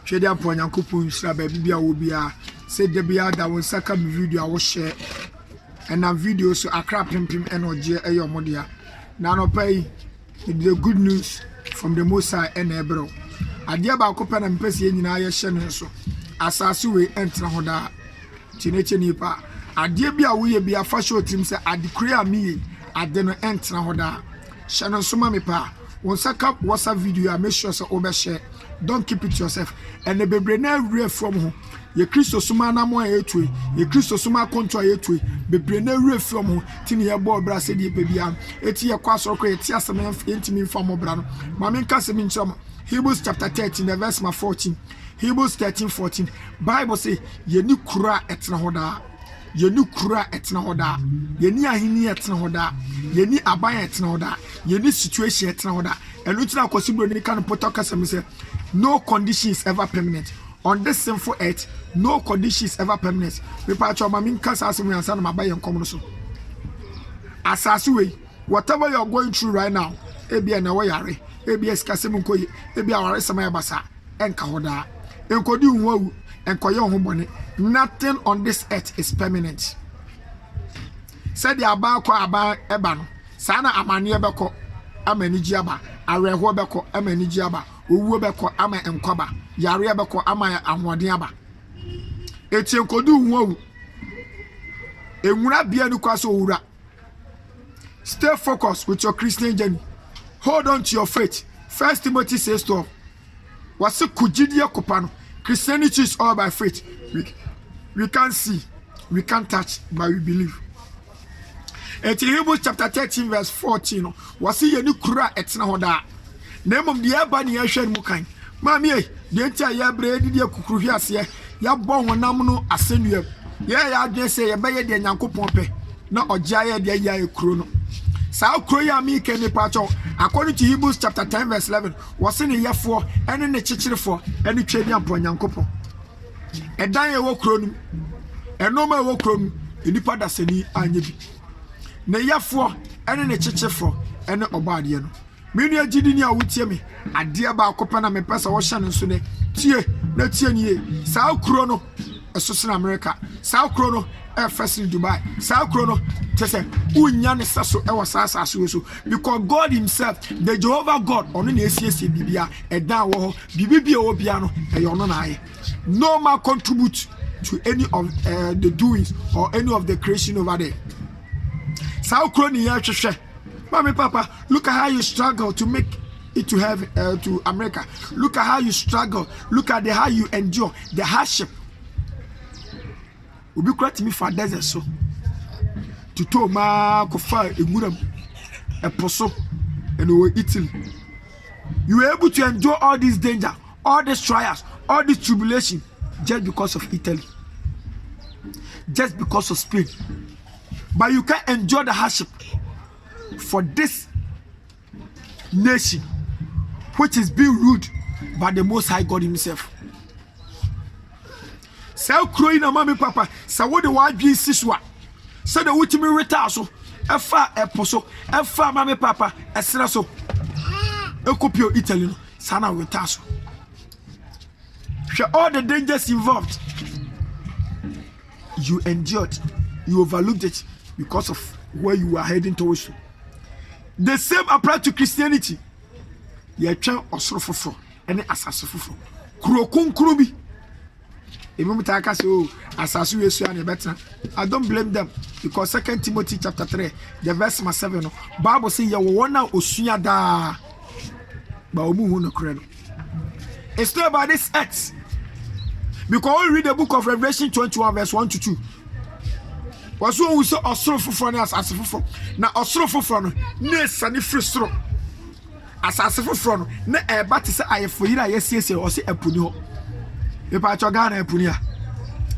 Twede ampo Nyankopon nsira ba bibia wo bia say de bia da won saka me video a wo share and na video so akra pimpim and oje eyomodea na no pay the good news from the Most High and ebro ade ba ko na mpese nyina ye hye ne so asase we entra hoda tineche nipa ade bia wo ye bia fa show tim say ade kura mi ade no entra hoda hye no so ma me pa won saka WhatsApp video a make sure say over share. Don't keep it to yourself. And the baby na real from home. Ye Christo suma na mo etwe. Ye Christo suma control etwe. Baby na real from home. Tini ye bo bra se di baby am. Eti ye kwa so ko eti asem ntimi mfa mo bra no. Ma me nka se mi nchom. Hebrews chapter 13 the verse 14. Hebrews 13:14. Bible say ye ni kura etna hoda. Ye ni kura etna hoda. Ye ni ahini etna hoda. Ye ni aban etna hoda. Ye ni situation etna hoda. And which now possible ni can put say no condition is ever permanent. On this sinful earth, no condition is ever permanent. We patch your mammy cast me and son my buy and common so. As way, whatever you're going through right now, ebi na wayare, ebi eskasimunko, ebi aware samaya basa, and kahoda, and kodi unwo, and koyo humone. Nothing on this earth is permanent. Said the aba ebano, sana amani ebeko, amenijiaba, areho beko, amenijiaba. Owo beko ama enkwaba yare beko ama ahwode aba etien kodu nwu enwura bia ni kwaso owura. Stay focused with your Christian journey. Hold on to your faith. 1 Timothy says to wase kujidie kopano. Christianity is all by faith. We can't see, we can't touch, but we believe. Hebrews chapter 13 verse 14 wase ye ni kura etna hoda. Nemom de aba ne ahwe mu kan mami de ntia ya bredi de kukuruhwi ase ya bo honam no asenua ya adwen se ye beye de Nyankopon pe na ogya ya de ya ekuro no sa okuro ya mi ke ni pacho according to Hebrews chapter 10 verse 11 wose ne yefo ene ne chichirefo ene twani ampo Nyankopon edan ye wo kuro no enoma wo kuro no enipa da sani anya bi ne yefo ene ne chichirefo ene obaade no menu agidi ni awutie me ade ba akopa na me pesa wo hye nso ne tie na tie nie saa kuro no esosena America saa kuro no first in Dubai saa kuro no tese unya ne saso e wo saa saso so because God himself the Jehovah God ono na esiesie bibia edan wo ho bibibia wo bia no e yo no na aye no man contribute to any of the doings or any of the creation over there saa kuro ni ya hwehwe. Mommy, Papa, look at how you struggle to make it to heaven, to America. Look at how you struggle. Look at how you endure the hardship. Will be correct me for desert so. To tell ma kofa eguram a poso and we Italy. You were able to endure all this danger, all these trials, all this tribulation, just because of Italy, just because of Spain. But you can't endure the hardship for this nation which is being ruled by the Most High God himself. So crowing a mommy papa, so what the wild be siswa. So the ultimate retaso, a far apostle, a far mommy papa, a seraso, a copio Italian, sana retaso. All the dangers involved, you endured, you overlooked it because of where you were heading towards. The same applies to Christianity. Ye twa osorofofo ene asasofofo. Kuro kunkuru bi. Emu mutaka say oh asasu yesu an better. I don't blame them because 2 Timothy chapter 3 the verse 7 no Bible say ye wo na osua da ba omu hu no kure no. It's not about this earth. Because we read the book of Revelation 21 verse 1 to 2. Was who so osorofofo na asasofofo na osorofofo no na sane fristro asasofofo no na eba te se ayefo yira yesiesie o se apuni ho e pa cho Ghana apuni a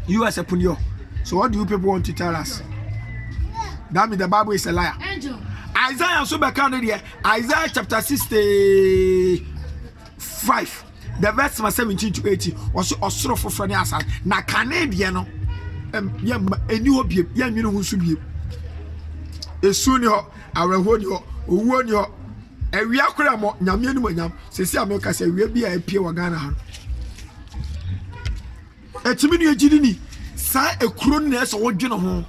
US apuni ho. So what do you people want to tell us? That means the Bible is a liar. Angel. Isaiah so be kan there Isaiah chapter 65 the verse 17 to 18 was osorofofo na asas na Canadian no eni ho biem ya nwene ho so biem esu ni ho aweho ni ho owuo ni ho ewia kora mo nyame anu nyam sesi America se ewia bi a apie wa Ghana ha etimi no ejidi ni sa ekuro na eso wodwene ho.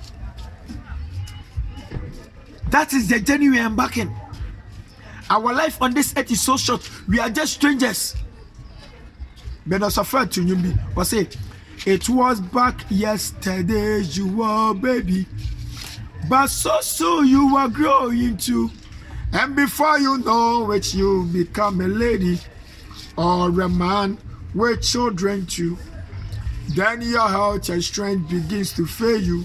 That is the journey we are embarking. Our life on this earth is so short. We are just strangers. But as a friend to you, was say, it was back yesterday you were baby, but so you are growing too, and before you know it, you become a lady or a man with children too. Then your health and strength begins to fail you.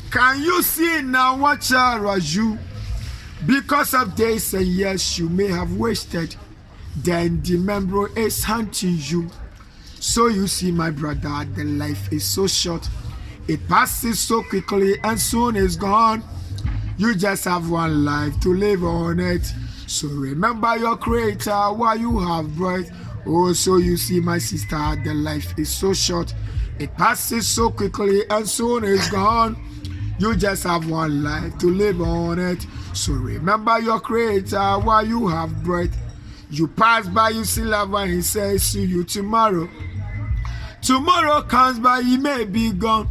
Can you see now what was you? Because of days and years you may have wasted, then the memory is haunting you. So you see, my brother, the life is so short. It passes so quickly and soon is gone. You just have one life to live on it. So remember your creator while you have breath. Oh, so you see, my sister, the life is so short. It passes so quickly and soon is gone. You just have one life to live on it. So remember your creator while you have breath. You pass by, you see love when he says see you tomorrow. Tomorrow comes by, he may be gone.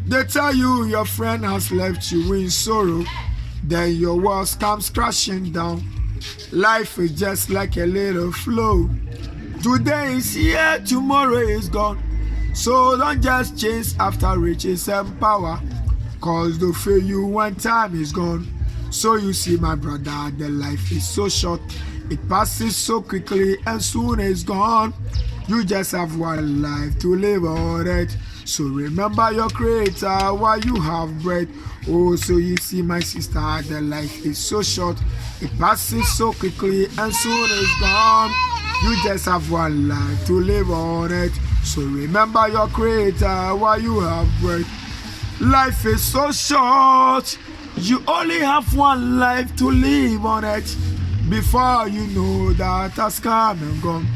They tell you your friend has left you in sorrow. Then your walls comes crashing down. Life is just like a little flow. Today is here, tomorrow is gone. So don't just chase after riches and power, cause they'll fail you when time is gone. So you see, my brother, the life is so short. It passes so quickly and soon is gone. You just have one life to live on it. So remember your creator while you have breath. Oh, so you see, my sister, the life is so short. It passes so quickly and soon is gone. You just have one life to live on it. So remember your creator while you have breath. Life is so short. You only have one life to live on it. Before you know that has come and gone.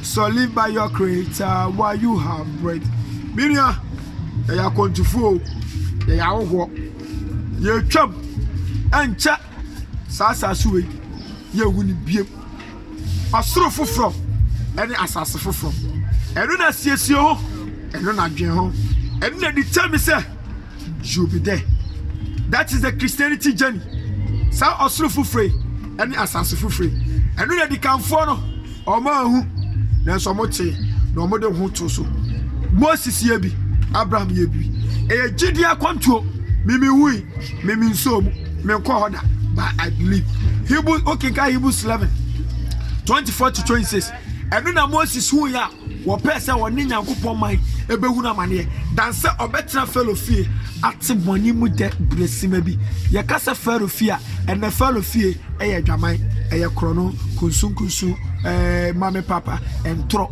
So live by your creator while you have breath. Minya, ya kontufu, ya wo, ya twam, ancha, sasa suwe, ya wuni biem. Asoro foforo, ene asase foforo. Eno na siesie ho, eno na dwen ho. Eno na determine say you be there. That is the Christianity journey. Sa asoro foforo, ene asase foforo. Eno na di kanfo no, o ma hu. Na so mote, no mo de ho to so. Moses ye bi, Abraham ye bi. E gidi akwantuo, mimi hui, mimi nso mu, me nko hoda, but I believe. Hebrews, okay, Hebrews 11:24-26. Eno na Moses hu ya, wo pese wo ne Nyankopon man ebehu na mane. Dan se obetra fellowfie ate boni mu de bresima bi. Ye kasa fellowfie a, ene fellowfie eye dwaman, eye krono, kunsun, mame papa, entro.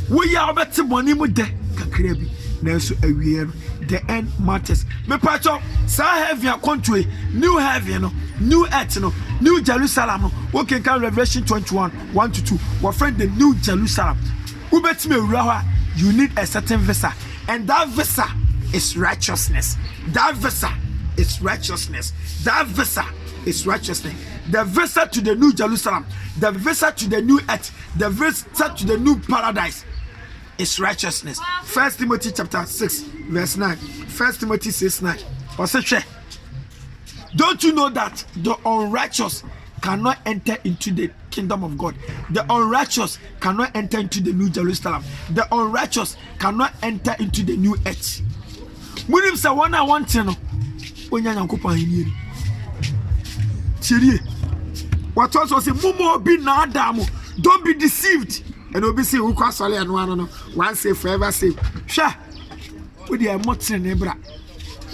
We are better boni mu de kakra bi. Na so awie the end matters. Me pacho sa heaven country, new heaven no, new earth no, new Jerusalem no. We can count Revelation 21:1-2. We find the new Jerusalem. You need a certain visa, and that visa is righteousness. That visa is righteousness. That visa is righteousness. The visa to the new Jerusalem, the visa to the new earth, the visa to the new paradise is righteousness. 1 Timothy chapter 6:9. 1 Timothy 6:9. Don't you know that the unrighteous cannot enter into the kingdom of God? The unrighteous cannot enter into the new Jerusalem. The unrighteous cannot enter into the new earth. Munim say one I want to know. Onya Nyankopon hini. Tirie. What also say mumo be na adamu. Don't be deceived. And obi say who kwasole anu anu no. One say forever say. Sha. We dey motin nebra.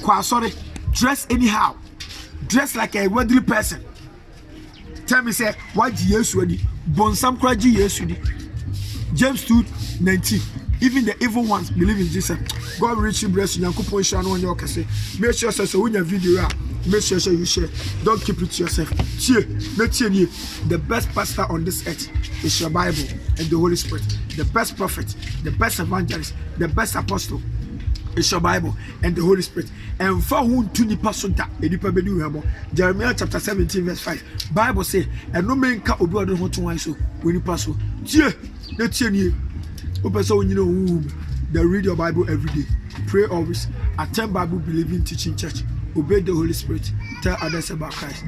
Kwasore dress anyhow. Dress like a worldly person. Tell me say what Jesus wedi bonsam kraji Jesus di. James 2:19. Even the evil ones believe in Jesus. God richly bless you. Nyankopon share no your kase. Make sure say when your video make sure you share. Don't keep it to yourself. The best pastor on this earth is your Bible and the Holy Spirit. The best prophet, the best evangelist, the best apostle is your Bible and the Holy Spirit. And for whom to the person that Jeremiah chapter 17:5. Bible say, and no man can obi odon ho to wan so when you pass so. Tie, na tie nie. Opeso you know Then read your Bible every day. Pray always. Attend Bible believing teaching church. Obey the Holy Spirit. Tell others about Christ.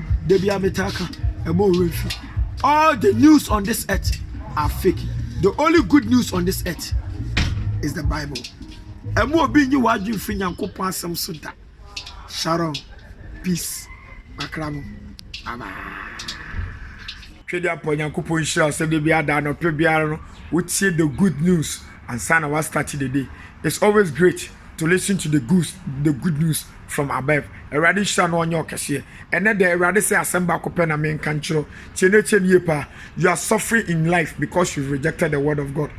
All the news on this earth are fake. The only good news on this earth is the Bible. Shalom. Peace. Makramo. Bye. The good news and sign what started the day. It's always great to listen to the good news from above. A radish on your cashier, and then the radish assemble copena main control. You are suffering in life because you rejected the word of God.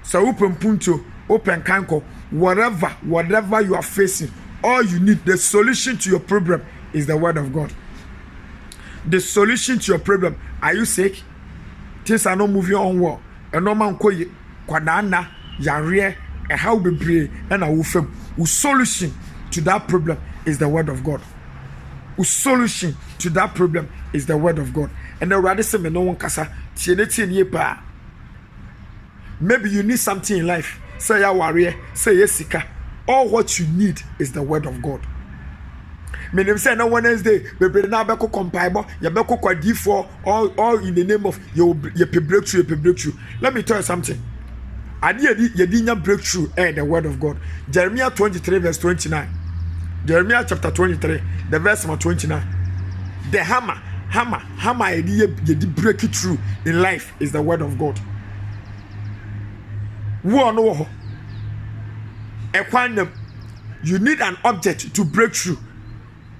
So open punto, open kanko, whatever you are facing, all you need, the solution to your problem is the word of God. The solution to your problem. Are you sick? Things are not moving on well. A normal kwadana yare a how be pray and a wufem. Solution to that problem is the word of God. Solution to that problem is the word of God. And the radical no one kasa pa. Maybe you need something in life. Say ya warrior, say yesika. All what you need is the word of God. Meaning say no Wednesday, baby now beko compile, you beko kwa D4, all in the name of your breakthrough. Let me tell you something. Yedinya breakthrough the word of God. Jeremiah 23 verse 29. Jeremiah chapter 23, the verse 29. The hammer yedi break it through in life is the word of God. You need an object to break through.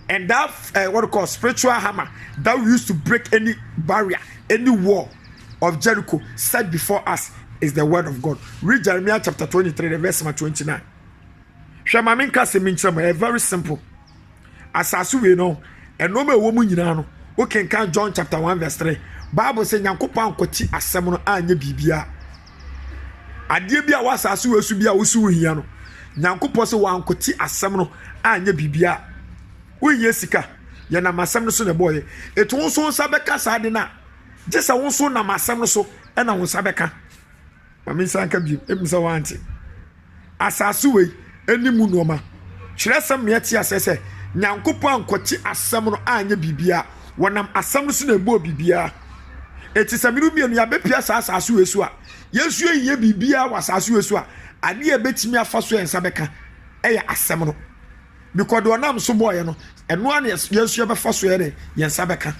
And that what we call spiritual hammer that we used to break any barrier, any wall of Jericho set before us is the word of God. Read Jeremiah chapter 23, the verse 29. Very simple. As we know, and no more woman you we can count John chapter 1 verse 3. Bible says Nyankopon kwati asem no anye bibia. Ade bia wasasu wesu bia wosu hia no. Nyankopon se wankoti asem no anye bibia. Uye sika ya na masam no so na boye etu won so beka sa de na je sa won so na masam no so e na won sa beka mami sanka bi emisa wanti asasu we enimu no ma kire sam me ti asese Nyankopon ankoti asam no anya bibia wonam asam no so na bo bibia eti samiru mienu ya bepia sa asasu we so a yesu ye bibia wasasu we so a ade e betimi afaso ensa beka e ya asam no because the one so boy no and one yes you be first way yen sabeka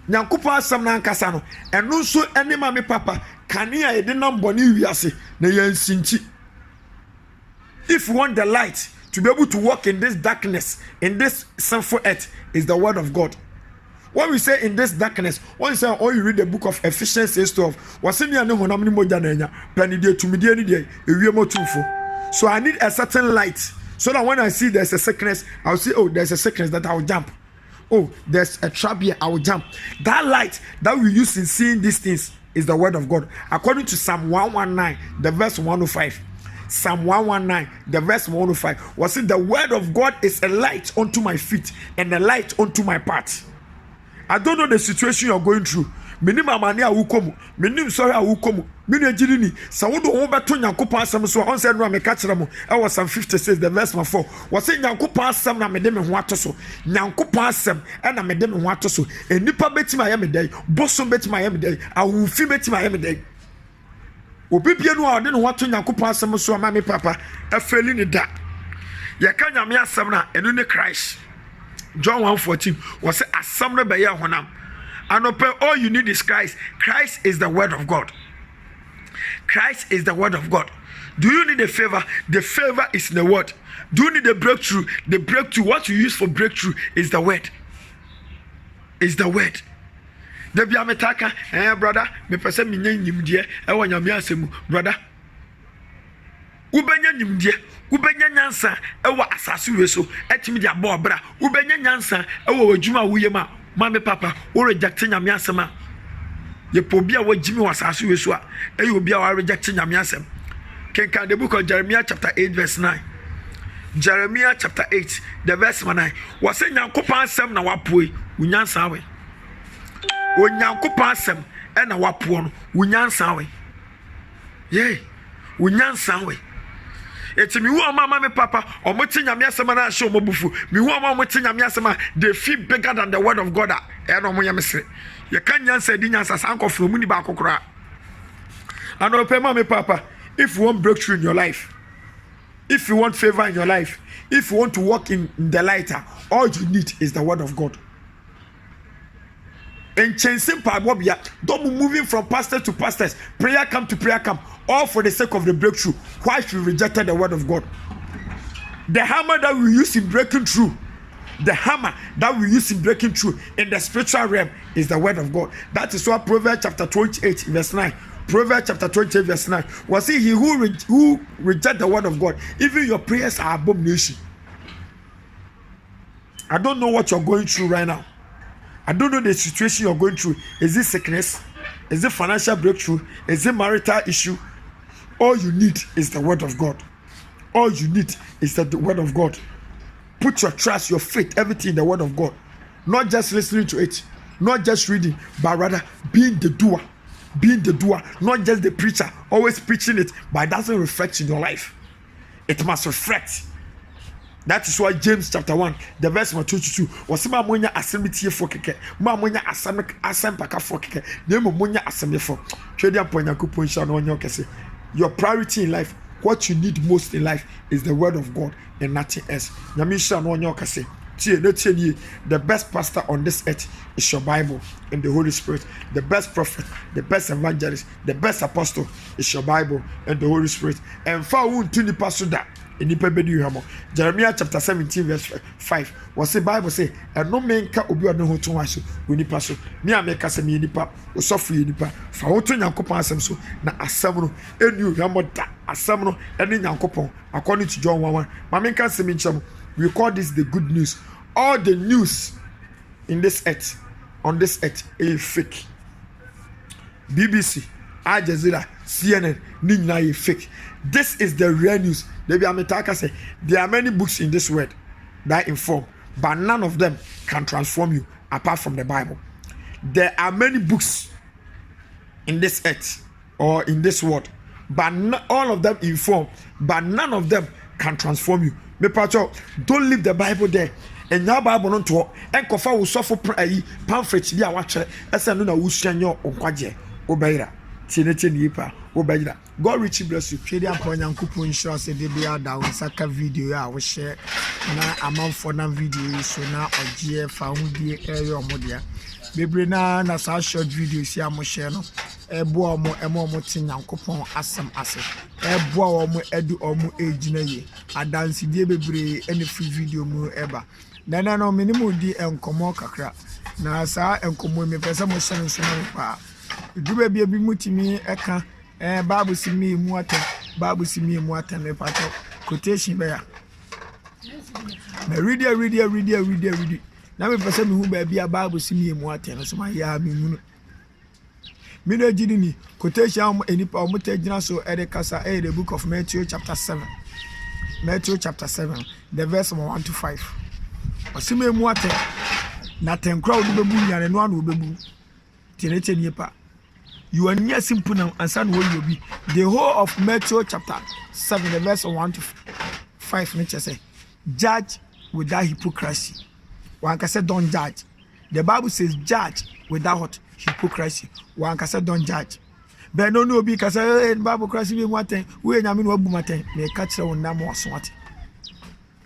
Nyankopon asam na nkasa no and no so any mama papa kania e de number ni wiase na yen sinchi. If you want the light to be able to walk in this darkness, in this sinful earth, is the word of God. When we say in this darkness, when you say, oh, you read the book of Ephesians 6:12, what's in your name when I'm in Mojananya, Panidia to Media, so I need a certain light. So that when I see there's a sickness, I'll say, oh, there's a sickness that I'll jump. Oh, there's a trap here, I will jump. That light that we use in seeing these things is the word of God. According to Psalm 119, the verse 105. Psalm 119, the verse 105. Was it the word of God is a light unto my feet and a light unto my path. I don't know the situation you're going through. Minimum money I will come. Minimum sorry I will come. Minimum so we don't beto Nyankopon asem so on say no me catch them. I was Psalm 56 the verse 4. Was say Nyankopon asem na me de me ho atoso. Nyankopon asem e na me de me ho atoso. Enipa betima ya me dey. Bosom betima ya me dey. Awufi betima ya me dey. Obi bia no a de no wato Nyankopon asem so ma me papa afeli ni da. Ye ka nyame asem na enu ne Christ. John 1:14 was say asem no be ya honam. And all you need is Christ. Christ is the word of God. Christ is the word of God. Do you need a favor? The favor is the word. Do you need a breakthrough? The breakthrough, what you use for breakthrough is the word. Is the word. The biametaka, brother, me pese me nyimdie, e wo nyame asemu, brother. Ubenya nyimdie, ubenya nyansa, e wo asase we so, etimi dia bo bra. Ubenya nyansa, e wo adwuma wuyema. Mami papa, o reject nyame asem a ye pobia wa jimi wasase we so a e obi a wa reject nyame asem. Kenka the book of Jeremiah chapter 8 verse 9. Jeremiah chapter 8 the verse 9. Was say Nyankopon asem na wapoi unyansa we. O Nyankopon asem e na wapo no unyansa we. Yey. unyansan we eti mi wo mama me papa omote nyame asema na ahye omobufu mi wo mama omote nyame asema they feel bigger than the word of God e no mo nyame se ye kan nyansa di nyansa sanko from mu ni ba kokora and ope mama me papa if you want breakthrough in your life, if you want favor in your life, if you want to walk in the light, all you need is the word of God. And changing Pabobia, don't be moving from pastor to pastors, prayer camp to prayer camp, all for the sake of the breakthrough. Why should we reject the word of God? The hammer that we use in breaking through, the hammer that we use in breaking through in the spiritual realm is the word of God. That is why Proverbs chapter 28, verse 9. Proverbs chapter 28, verse 9. Was it he who reject the word of God? Even your prayers are abomination. I don't know what you're going through right now. I don't know the situation you're going through. Is it sickness? Is it financial breakthrough? Is it marital issue? All you need is the word of God. All you need is the word of God. Put your trust, your faith, everything in the word of God. Not just listening to it, not just reading, but rather being the doer. Being the doer, not just the preacher, always preaching it, but it doesn't reflect in your life. It must reflect. That is why James chapter 1, the verse 22, was ma monya assemblity for keke, ma monya asempaka for keke, nemo monya assembly for. Trade up when you could point on your case. Your priority in life, what you need most in life is the word of God and nothing else. Yamisha no your case. The best pastor on this earth is your Bible and the Holy Spirit. The best prophet, the best evangelist, the best apostle is your Bible and the Holy Spirit. And for who to the pastor that in the Jeremiah chapter 17 verse 5 was the Bible say and no man can obi on who to wash when you pass me a make us a me nipa or suffer you nipa for what to yankopan so na asamno and you yamoda asamno and in yankopon according to John 1:1. Mammy can say me we call this the good news. All the news in this earth, on this earth, is fake. BBC, Al Jazeera, CNN, Nina is fake. This is the real news. There are many books in this world that inform, but none of them can transform you apart from the Bible. There are many books in this earth or in this world, but all of them inform, but none of them can transform you. Me pacho, don't leave the Bible there. And now Bible not to and kofa will suffer pamphlet be a watcher as I know na wushanyo onkwaje obeira tinete nipa obeira. God richly bless you. Twede aponya nkupu insurance de bia da wonsaka video a wo share na amanfo na video so na ogie fa hudie eyo omodia bebre na sa short video si am share no ebo omo emo tinya nkopon asem ase ebo omo edu omo ejina ye adansi die bebre ene free video mu eba nana no minimum di enkomo kakra na sa enkomo me pesa mo share so na pa duba bia bi mutimi eka Bible si me mu aten Bible si me mu aten me pato quotation be ya me read na me pesa me hu ba bia Bible si me mu aten so ma ya me mu me no gidi ni quotation enipa o mutagina so e de kasa the book of Matthew chapter 7 the verse 1 to 5 o si me mu aten na ten crowd be bu nyane no anu be bu tenete nipa you are near simple now and son will you be the whole of Matthew chapter 7 the verse 1 to 5 nature say judge without hypocrisy. One can say don't judge. The Bible says judge without hypocrisy. One can say don't judge. But no because Bible Christ be one thing we na me no abumate me catch on na mo so.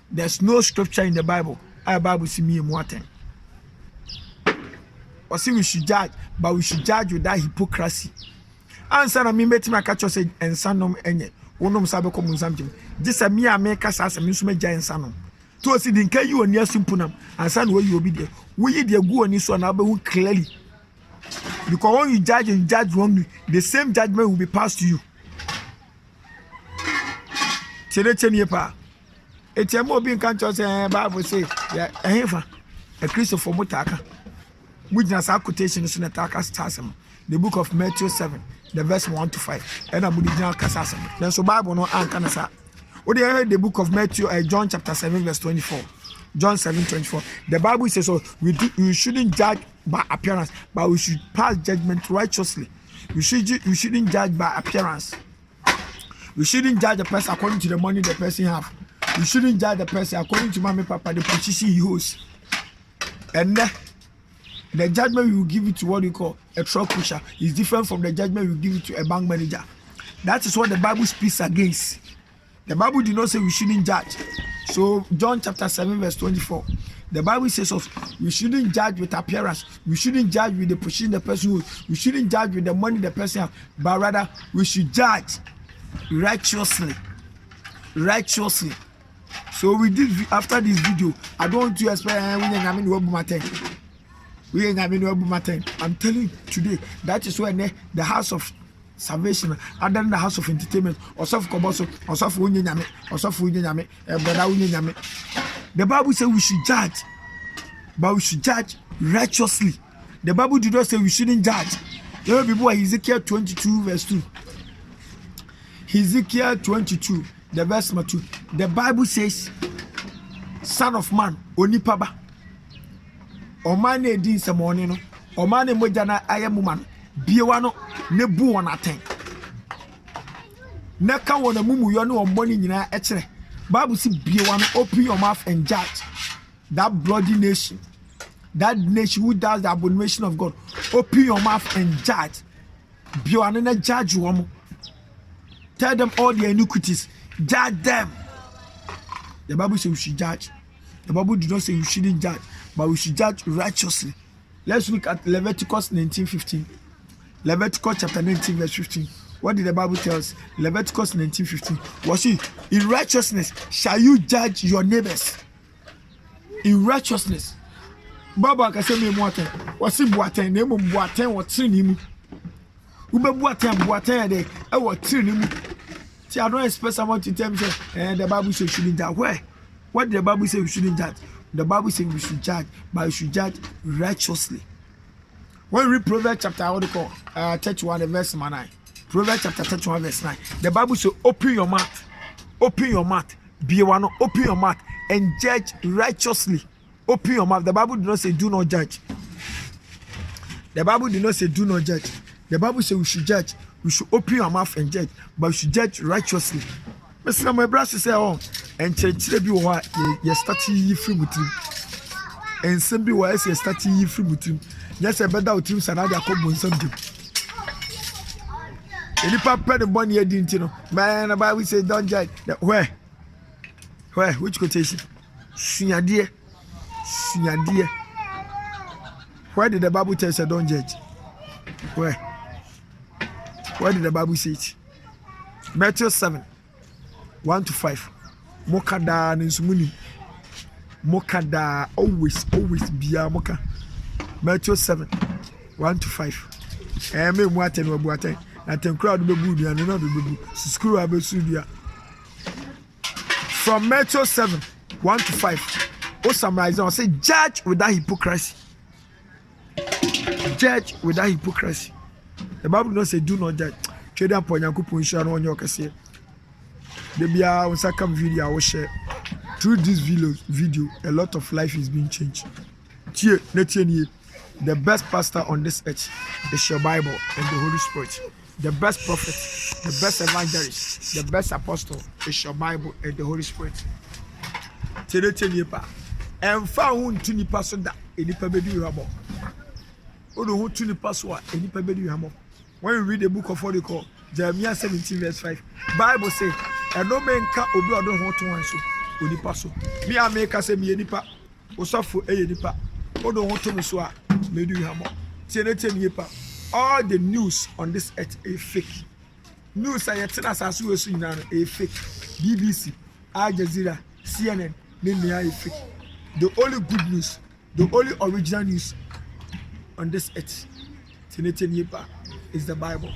There's no scripture in the Bible Bible see me one thing. Or see we should judge, but we should judge without hypocrisy. Answer na me meti ma catch say ensanom enye. Wonom sabe ko munsamtim. This me ameka sa me so meja ensanom. To see the nkai you near simple nam ansa na we obi there. We dey go oni so na be who clearly. Because when you judge wrongly, the same judgment will be passed to you. Chere pa. Etiamo obi nkan cho say Bible say ya ehfa a Christopher mutaka. Mujina sa quotation so na taka stasem. The book of Matthew 7, the verse 1 to 5. And abudijina kasasem. Then so Bible no anka na sa. What do you heard the book of Matthew, John chapter 7, verse 24. John 7:24. The Bible says so we shouldn't judge by appearance, but we should pass judgment righteously. We shouldn't judge by appearance. We shouldn't judge the person according to the money the person have. We shouldn't judge the person according to mommy, papa, the position he holds. And the judgment we will give it to what we call a truck pusher is different from the judgment we give it to a bank manager. That is what the Bible speaks against. The Bible did not say we shouldn't judge. So John chapter 7 verse 24. The Bible says we shouldn't judge with appearance. We shouldn't judge with the position the person holds. We shouldn't judge with the money the person has. But rather we should judge righteously. Righteously. So we did after this video. I don't want to expect I'm telling you today, that is when the house of salvation, other than the house of entertainment, the Bible says we should judge, but we should judge righteously. The Bible did not say we shouldn't judge. You know, people, Ezekiel 22 verse 2. Ezekiel 22, the verse 2. The Bible says, Son of man, onipaba. Omane di semoni no. Omane mojana ayamuman. Biewano ne bu wana ten. Neka wana mumu yonu omoni nyina echere. Bible says biewano, open your mouth and judge that bloody nation. That nation who does the abomination of God. Open your mouth and judge. Biewano na judge womo. Tell them all their iniquities. Judge them. The Bible says we should judge. The Bible did not say we shouldn't judge, but we should judge righteously. Let's look at Leviticus 19:15. Leviticus chapter 19 verse 15. What did the Bible tell us? Leviticus 19:15. Was it in righteousness shall you judge your neighbors? In righteousness. Baba ka say me mo aten. Was it boaten na mo boaten wo tiri mu. Ube boaten de e wo tiri mu. See, I don't expect someone to tell me say the Bible says we shouldn't judge. Where? What did the Bible say we shouldn't judge? The Bible says we should judge, but we should judge righteously. When we read Proverbs chapter 31 verse 9. Proverbs chapter 31 verse 9. The Bible says open your mouth. Open your mouth. Be one, open your mouth and judge righteously. Open your mouth. The Bible did not say do not judge. The Bible did not say do not judge. The Bible says we should judge. We should open our mouth and judge, but we should judge righteously. Mr. My brother say, oh, and church be what you starting free mutim. And some be why you starting free mutim. Yes, I better with him, Sanada Cobb something. Any papa the bonny didn't you know? Man, the Bible says don't judge. Where? Which quotation? Senior dear. Where did the Bible tell us don't judge? Where did the Bible say it? Matthew 7, 1-5. Mokada ninsumuni. Mokada always biya moka. Matthew 7, 1-5. Me muaten wa buaten. Na ten crowd be good and no be good. School abesu bia. From Matthew 7, 1-5. O summarize and say judge without hypocrisy. Judge without hypocrisy. The Bible does not say do not judge. Trade up on your coupon share on your cassette. The Bia on second video I will share. Through this video, a lot of life is being changed. The best pastor on this earth is your Bible and the Holy Spirit. The best prophet, the best evangelist, the best apostle is your Bible and the Holy Spirit. And found to nipa so that any baby you have. Oh, the whole to nipa so any baby you have. When you read the book of what they call Jeremiah 17 verse 5, Bible say, and no man can obi or don't want to answer. Onipa so. Me I make us say me nipa. Osafo e nipa. O don't want to me so me do you have more. All the news on this earth is fake. News I yet as we see now is fake. BBC, Al Jazeera, CNN, they are fake. The only good news, the only original news on this earth is the Bible.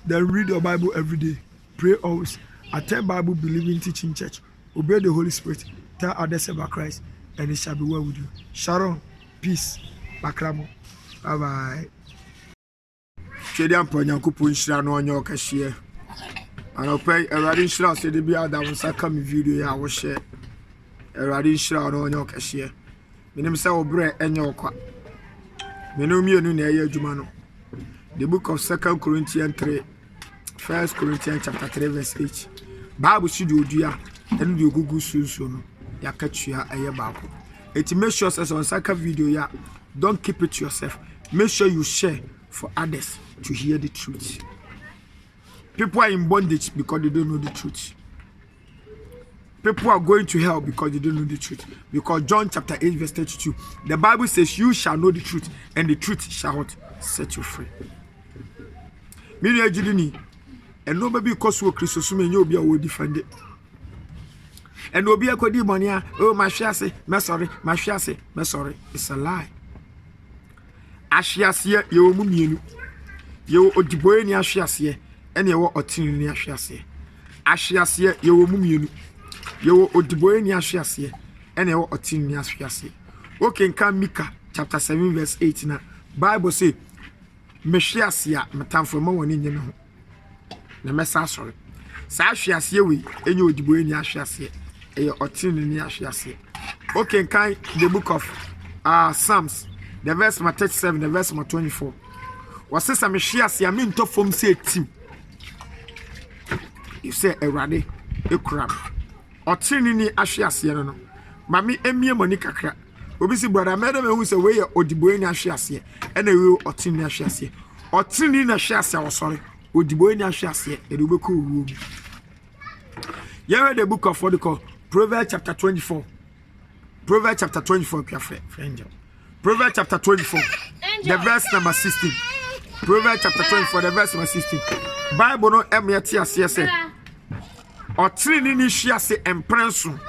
Then read your Bible every day. Pray always. Attend Bible believing teaching church. Obey the Holy Spirit. Tell others about Christ, and it shall be well with you. Sharon, peace. Bakramo. Bye bye. Chedian Ponyanku Punshira no on your cashier. And I'll pay a riding shroud. Said the beer that was a coming video. I will share a riding shroud on your cashier. My name is Obre and your qua. Menumia Nunia Jumano. The book of 2 Corinthians 3, 1 Corinthians chapter 3 verse 8. Bible should do dia and do Google soon. Ya catch ya a Bible. It make sure as on second video ya. Don't keep it to yourself. Make sure you share for others to hear the truth. People are in bondage because they don't know the truth. People are going to hell because they don't know the truth. Because John chapter 8 verse 32, the Bible says, you shall know the truth, and the truth shall set you free. And nobody because we Christos you'll be able to defend it. And will be a codimonia, oh, my shase, my sorry, my shase, my sorry. It's a lie. Ashiasia, you mummy, you Odiboyani Ashiasia, and you are Otini Ashiasia. Ashiasia, you mummy, you Odiboyani Ashiasia, and you are Otini Ashiasia. Okay, come Mika, chapter 7, verse 8. Now, Bible say, Meshiasia, Matam for more in you. The message, sorry. Sashiasia, we, and you Odiboyani Ashiasia, and you are Otini Ashiasia. Okay, kind the book of Psalms. The verse 37, the verse 24. Was this a Meshias? I mean, to form say team. You say a radi, a crab. Or trini ashias, no. Mammy, Emia Monica crack. Obisi brother, madam, who is away or the boy ashias, and a will or trini ashias. Or trini ashias, I was sorry. Or the boy ashias, it will be cool. You read the book of what they call Proverbs chapter 24. Proverbs chapter 24, friend. Proverbs chapter 24, the verse number 16. Proverbs chapter 24, the verse number 16. Bible no emiatia say. Or trini shia say emprensu.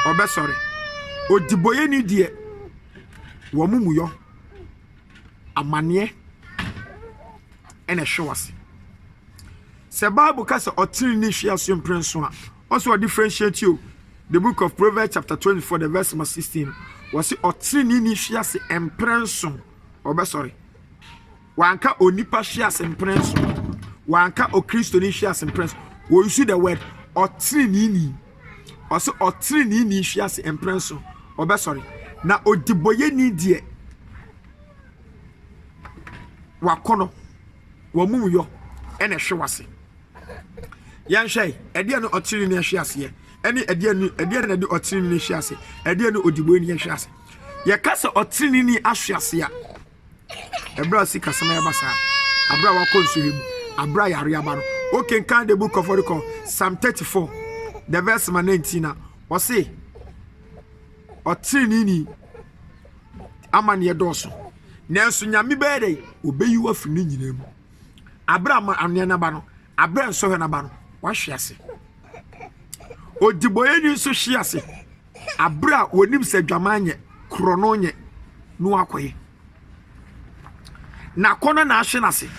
Or be sorry. O diboye ni die. Wamumuyo. Amanye. Ene showasi. Se Bible kasa or trini shia say emprensu. Also a differentiate you. The book of Proverbs chapter 24, the verse number 16. Was it Otrini Nishias and Prenson? Or sorry. Wanka Onipa Shias and Prenson. Wanka O Christo Nishias and Prenson. Will you see the word Otrini? Also Otrini Nishias and Prenson. Or sorry. Now Odiboye Nidie Wakono Wamuyo and a Shawasi. Yanshay, Ediano Otrini Nishias here. Any edian do otrini shase, edian odiboani shase. Ya kasa otrini ni ahwasia. Ebra sika sama basa. Abra wa konsuhim. Abra yare aba no. Okay, can the book of what call Psalm 34, the verse 19. O say otrini ni amane doso. Nanso nyame beede obeyi wa firi nyinam. Abra ma ane na ba no. Abra nso he na ba no. Wa hwiase. Odiboye ni so hyiase abra wonim se dwamanye krono nye no akoye na kono na ahye nase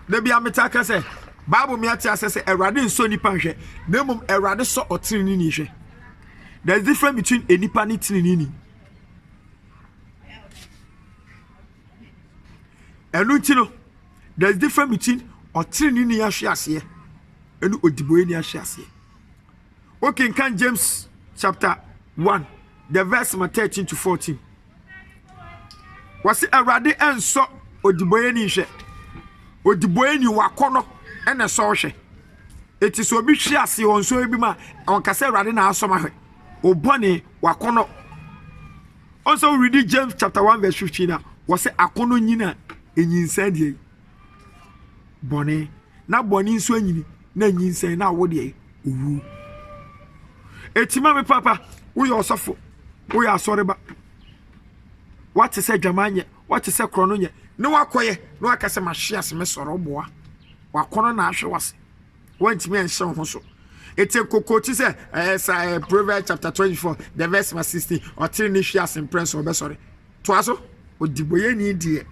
de bia metaka se Bible me ati asese Erade nso nipa hwe na mum Erade so otrini ni hwe. There's difference between enipa ni trini ni enu tino. There's difference between otrini ni ahwe and Odiboye ni ahwiase. Okay, can James chapter 1, the verse 13 to 14. Was it Erade and so Odiboye ni hwe. Odiboye ni wakono and so hwe. It is obi hwiase on so ebi ma on kase Erade na asoma hwe. Obone wakono. Also read James chapter 1 verse 15. Was it akono nyina enyinsa die. Bone na bone nso anyini na nyinsen na wo de owu etima me papa wo yo osofo wo ya asoreba what say dwamanye what say krono nye ne wakoye ne wakase mahye ase me soro boa wakono na ahwe wase wantimi enhye ho so ete kokoti say Proverbs chapter 24 the verse 16 or tiri ni hwe ase prince obe sorry to aso Odiboye ni die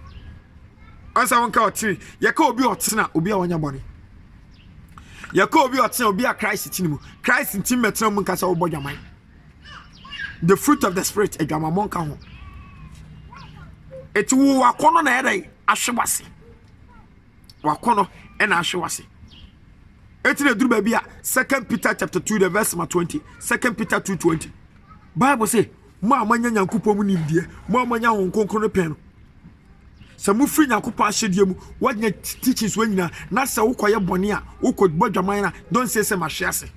ansa wonka otiri ye ka obi otena obi a wonya bone Yakobi otena obi a Christ tinimu. Christ ntim metena mu nkasa wo bodwaman. The fruit of the spirit edwamamon ka ho. Eti wo wakono na edai ahwewase. Wakono e na ahwewase. Eti na duru ba bia 2 Peter chapter 2 the verse 20. 2 Peter 2:20. Bible say mo amanya nyankopom nimdie, mo amanya honkonkro pen. Samu free Nyankopon ahyedie mu. What teachings when na say wokoye bone a wokod bodwaman na don't say mahwease.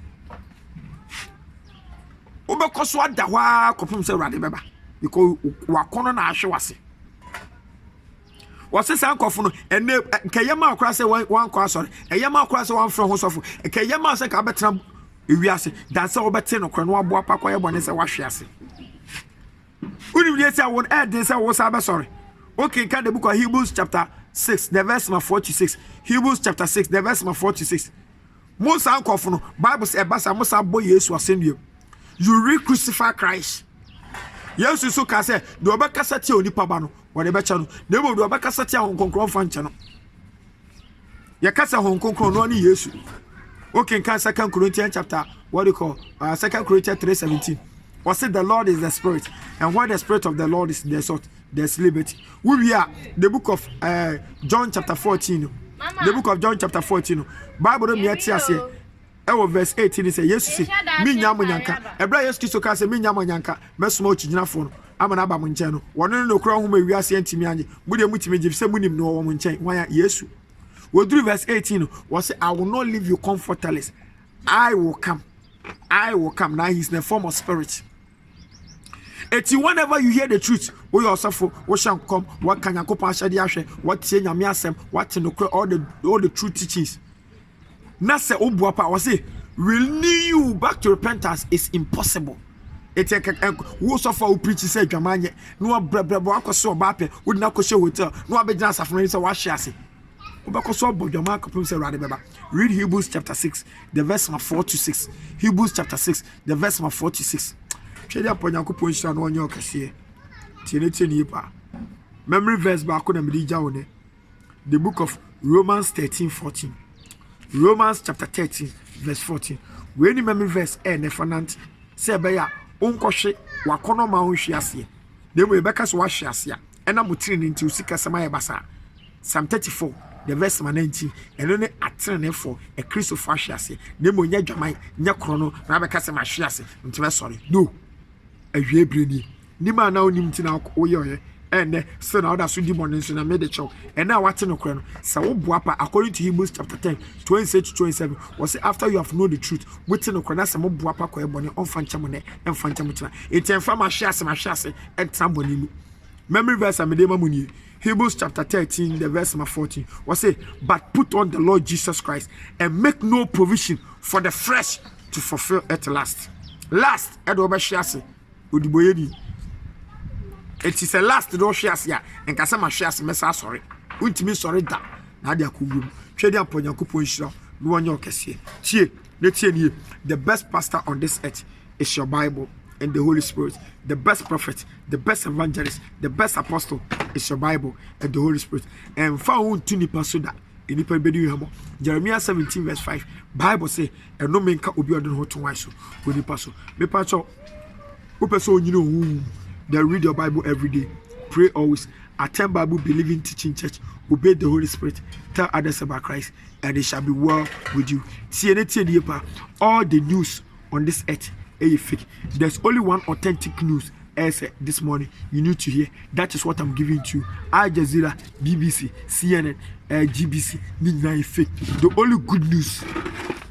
Obekoso ada hwa kopum say Awurade beba because wakono na ahwewase. Wase san kofo no ene nkeyema akora say wan kwa sorry eyema akora say wan fro ho sofo nkeyema say ka betena ewiase dan say obete no kro no abo apa koye bone say wahwease. Uni we say won dey say wo say be sorry. Okay, can the book of Hebrews chapter 6, the verse 46. Hebrews chapter 6, the verse 46. Most uncle no Bible says basa Musa boy Jesus was send you. You re-crucify Christ. Yes, you so can say do obeka sati oni paba no whatever channel. Nebo do obeka sati Hong Kong fan channel. Ya kasa Hong Kong no ni Jesus. Okay, can 2 Corinthians chapter what do you call 2 Corinthians 3:17. Was it the Lord is the Spirit, and where the Spirit of the Lord is, there's liberty. We are the book of John chapter 14. Mama. The book of John chapter 14. Bible me atia say. Verse 18 it say Jesus say me nyamo nyanka. Ebra Jesus Christ ka say me nyamo nyanka. Mesoma ochigyinafo no. Amana ba mo nkyɛn no. Wɔno no kura ho ma wiase antimi anye. Mu de mutimi gye sɛ munim no wɔ mo nkyɛn. Wan ya Yesu. Woduru verse 18 was say I will not leave you comfortless. I will come. I will come. Now he's in the form of spirit. Whenever you hear the truth, we yourself we shall come. What can you what say what all the true teachings. Nasa Obuapa was say renew you back to repentance is impossible. It's a who suffer who preaches say Jamanye, no brabo so bape, would not show hotel, no abejans of race or wash yasi. Read Hebrews chapter 6, the verse 4 to 6. Hebrews chapter 6, the verse 4 to 6. Memory verse back on the book of Romans 13:14. Romans chapter 13, verse 14. When the memory verse nefanant say beya unkoshe wakono ma unhwiase. Dem we beka so wahwiase a ena motiri nti usika samaye basa. Psalm 34, the verse 19. And only atrene for a Christ of wahwiase. Dem onya dwaman nya krono na beka se mahwiase. Nti sorry. No. Awie breni nima na onim tina oye and so now that's demon so na made the show and now what no kro so wo boapa according to Hebrews chapter 10 26 to 27 was after you have known the truth wetin no kro na se mo boapa ko ebone onfa ncham ne emfa ncham tina etemfa ma hwiase entra boni mu memory verse amedema muni Hebrews chapter 13 the verse 14 was say but put on the Lord Jesus Christ and make no provision for the flesh to fulfill at last edo be hwiase odiboyedi. It is a last do hwiase and kasa ma hwiase mesa sorry untimi sorry da na dia kugum twede aponyankopon hira no wonye okese tie ne tie nie the best pastor on this earth is your Bible and the Holy Spirit. The best prophet, the best evangelist, the best apostle is your Bible and the Holy Spirit. And found to nipa soda inipa bedi habo Jeremiah 17 verse 5 Bible say and no menka obi odon ho to wanso onipa so me pa cho person you know they read your Bible every day, pray always, attend Bible believing teaching church, obey the Holy Spirit, tell others about Christ, and it shall be well with you. See anything all the news on this earth is fake. There's only one authentic news as this morning you need to hear. That is what I'm giving to you. Al Jazeera, BBC, CNN, GBC, midnight fake. The only good news,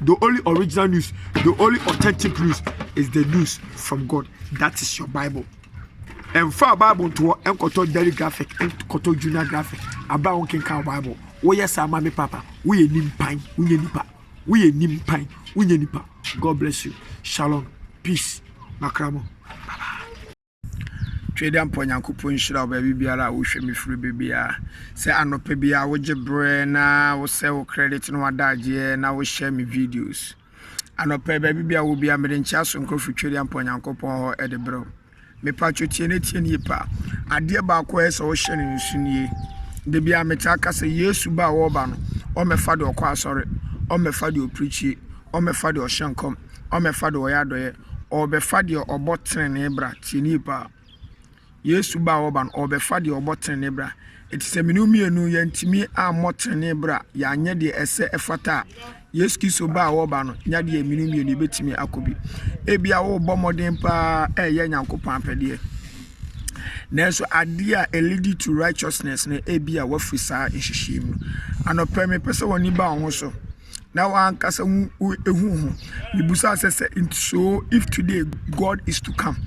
the only original news, the only authentic news is the news from God. That is your Bible. And for Bible to encoto daily graphic, encoto junior graphic, about one can Bible. Oh yes, I'm my papa. We nim pine, we nipa. We nim pine, we nipa. God bless you. Shalom, peace, makramo. Trade and Ponyankopon nhyira obabi biara wo hwe me firi bibia se anope bia wo gebre na wo se wo credit no wadagye na wo share me videos anope baby bia wo bia me ncha so nkrofu Trade and Ponyankopon ho edebro me pacho tie ne yipa ade ba ko e se wo hye ne nsunie de bia me taka se Yesu ba wo ba no o me fa de okwa asore o me fa de oprichi o me fa de ohyenkom o me fa de oyadoye o be fa de obotre ne bra tie ne yipa Yesu ba oban obefa de obotene bra etise minumienu yantimi a motene bra ya anye de ese efata Yesu Kristo ba oba no nya de minumienu betimi akobi ebia wo bomoden pa eye Nyankopon apede Nanso adeɛ a lead to righteousness na ebi a wafiri saa nhyehyɛm no anɔpɛ me pɛ sɛ wɔn ba ho so na wankasa ehu ho bibusa sɛ so if today God is to come,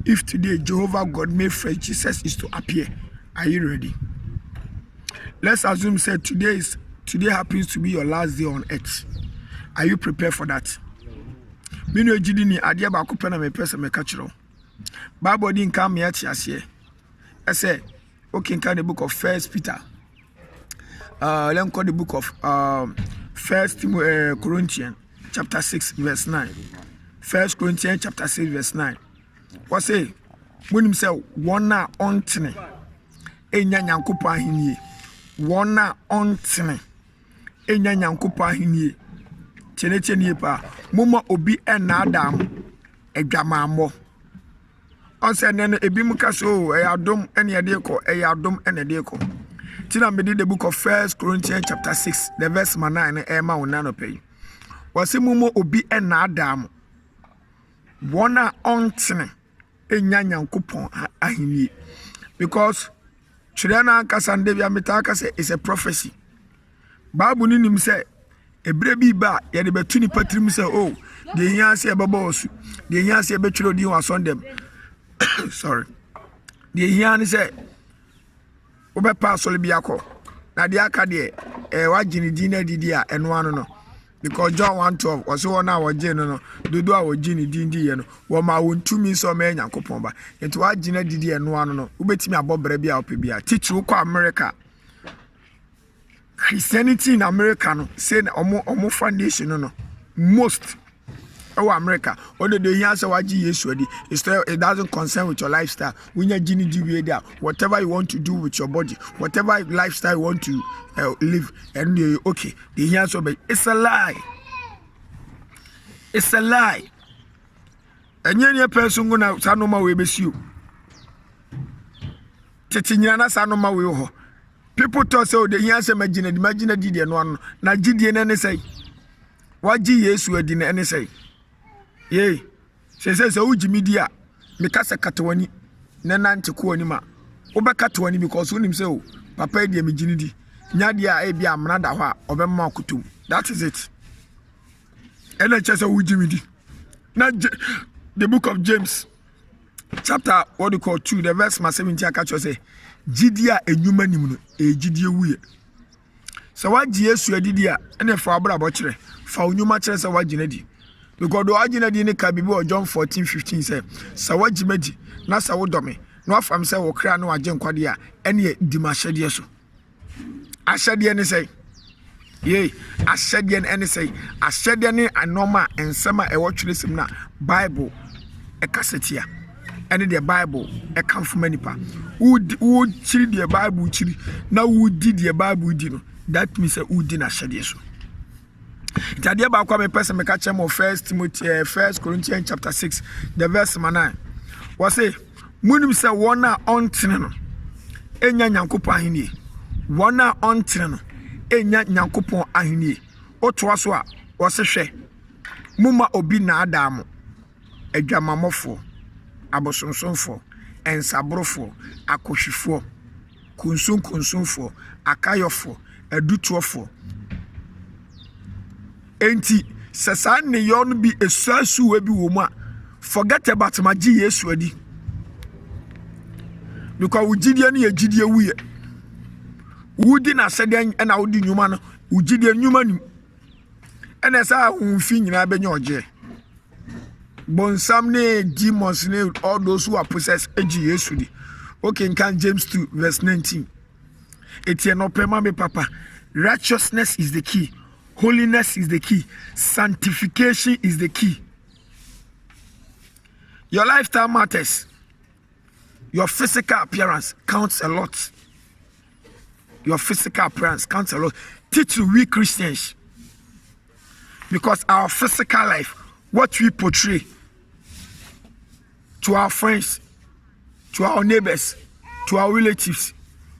if today Jehovah God made fresh Jesus is to appear, are you ready? Let's assume say today happens to be your last day on earth. Are you prepared for that? Me no gidi ni adeɛ ba ko pɛ na me pɛ sɛ me ka kyerɛw. Bible din kan me ati ase. I say okay, in the book of First Peter. Let's call the book of First Corinthians chapter 6 verse 9. First Corinthians chapter 6 verse 9. What say? When him say one na ontene enya nyankopɔ ahenie. One na ontene enya nyankopɔ ahenie. Tiene pa moma obi na adam adwamammo. On say nene ebi mu kaso adom ene yede ko adom ene de ko. Tina me the book of First Corinthians chapter 6 the verse 9 e ma wona no pay. Wase mumo obi na adam wona ontene enya nyankopon ahenie. Because chirena kasande bia metaka say is a prophecy. Bible ni nim say ebre bi ba ye de betu ni patrim say oh de hia say baba osu de hia say betwero din wason dem. Sorry. The hia say obepa asole bi akọ na de aka de wagini din na didi a eno ano no because John 1:12 was one na wagye no dodo a wagini din di ye no wo ma wontumi so ma Nyankopon ba enti wagina didi eno ano no ubetimi abobere bi a opebia teacher ko America Christianity in America no say omo foundation no most America or the years of Jesus it doesn't concern with your lifestyle. When you're genie there, whatever you want to do with your body, whatever lifestyle you want to live, and you're okay. The years of it's a lie. It's a lie. And any person gonna sanoma we bes you. Tetinyana sanoma we ho. People talk so the years imagine did no one na gidi and say what Jesus would in any say. Yay, she says, oh, Jimmy dear, Mikasa Katwani, Nanante Kuanima, Oba Katwani because when himself, Papa de Mijinidi, Nadia Abia Mradawa, Obama Kutum. That is it. And I just a Jimmy. Not the book of James, chapter what you call 2, the verse 17, I catch you say, Gidia a human, a Gidia weird. So what Jesus did here, and if for Abra Butcher, for new matches of what Genedi. Because the original didn't can be John 14:15 say, Sawa Jimeji, na sawo dome, no from say okra no agen kwadia, ene di mashede so. Ashede ne say, yea, ashede ene say, ashede ne anoma ensema e wotwere na Bible e kasetia. Ene the Bible e come from nipa. Who chiri the Bible chiri, na who did the Bible di no. That means who di na ashede so. Itadia ba kwa me person me catch mo First Corinthians chapter 6 the verse 9. Was say munim say one a ontene no enya nyankopon ahenie. One a ontene no enya nyankopon ahenie. Otoa so a was hwe muma obi na adam adwamamofo abosonsonfo ensabrofo akohwifo kunsunfo akayofo adutuofo enti sesa ne yon bi esuasu we bi wo mu a forget about my Jesus adi because ugidie ne agidie wuye wudi na sede na wudi nyuma no ugidie nyuma nim ena sa hunfi nyina benya oje bonsam ne demons ne all those who are possessed agi Yesu di okay in James 2 verse 19 etie no pema me papa righteousness is the key. Holiness is the key. Sanctification is the key. Your lifestyle matters. Your physical appearance counts a lot. Your physical appearance counts a lot. Teach we Christians. Because our physical life, what we portray to our friends, to our neighbors, to our relatives,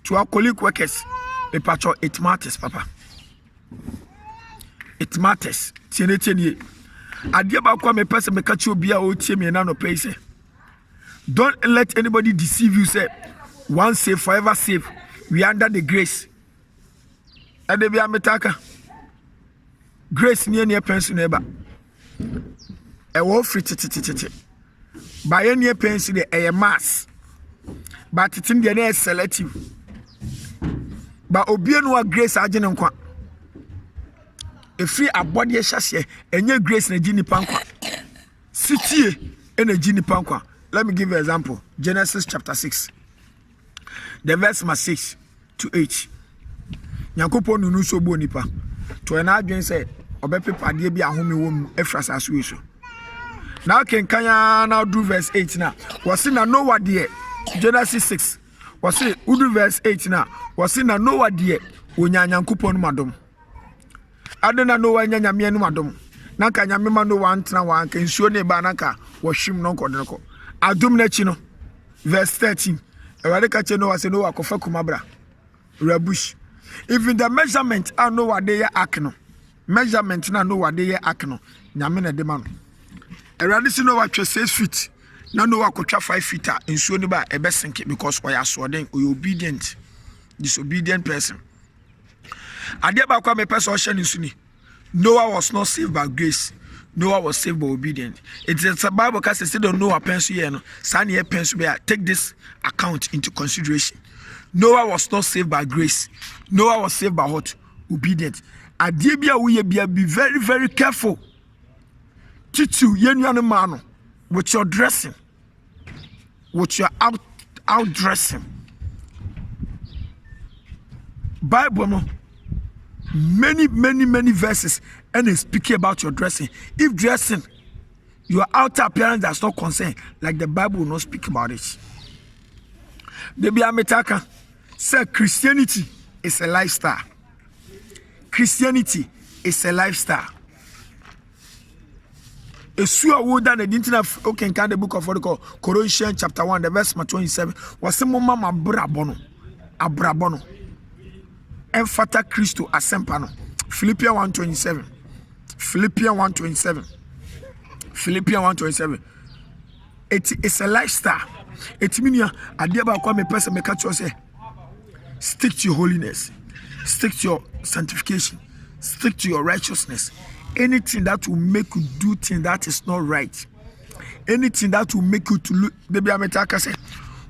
to our colleague workers, it matters, Papa. It matters. Tiene. Adia ba kwa me pese me kachi obi a o tie me na no pese. Don't let anybody deceive you. Say, once saved, forever saved. We are under the grace. And they be a metaka. Grace near pension neighbor. A wolf free titty. By any pension, a mass. But it's in the air selective. But Obiano grace agent and qua. A free a body chassis, and your grace and a genie panqua. City and a genie panqua. Let me give you an example. Genesis chapter 6. The verse 6 to 8. Nyankopon no so bo nipa. To an adwen say obepepa de bia home wom efrasa so eso. Now can now do verse 8 now. Was in a Noah dear. Genesis 6. Was it do verse 8 now. Was in a Noah dear. Wonya Nyankopon madom. Adena Noah nya nyame no madom. Nanka nyame ma no wan tena wan kan suo ne ba nanka wo hwim no nkodeko. Adom na chi no. Verse 13. Ewade ka che Noah se Noah kofa kumabra. Rabush. Even the measurement I know what they are acno. Measurement na know what they are acno. Nyame na de man. Erade si no what 6 feet. Na no what 5 feet in so ne ba e be sink because we are so then we obedient. Disobedient person. Ade ba kwa me person hye ne suni. Noah was not saved by grace. Noah was saved by obedience. It is a Bible case say don't know a pension here no. San here pension be take this account into consideration. Noah was not saved by grace. Noah was saved by what? Obedience. Adebia we be very, very careful. Titu yenuane mano with your dressing, with your out dressing. Bible no many verses and they speak about your dressing. If dressing, your outer appearance does not concern, like the Bible will not speak about it. Debi ametaka say Christianity is a lifestyle. Christianity is a lifestyle. Esua wo da na dintina okay kan the book of what called Colossians chapter 1 the verse 27 was say mama abrabono emfata Christo asempa no. Philippians 1:27 Philippians 1:27 it is a lifestyle. It means ade ba kwa me person make sure say stick to your holiness, stick to your sanctification, stick to your righteousness. Anything that will make you do things that is not right, anything that will make you to look. Baby, I'm say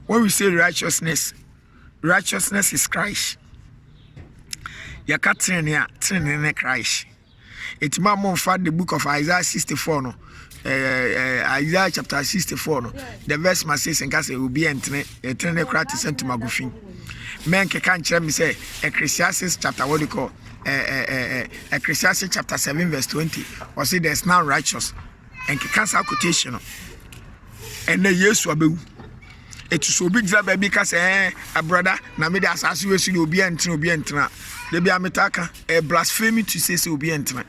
when we say righteousness is Christ. You can't train Christ. It's my mom found the book of Isaiah 64 no. Isaiah chapter 64 no. The verse must say and will be entering Christ sent to Magufin. Men can't tell me say Ecclesiastes chapter what do you call Ecclesiastes chapter 7 verse 20 or say there's now righteous and cancel quotation and then yes abewu it so big that baby ka say a brother na me dey asase we so obi entra they be ametaka a blasphemy to say obi entra.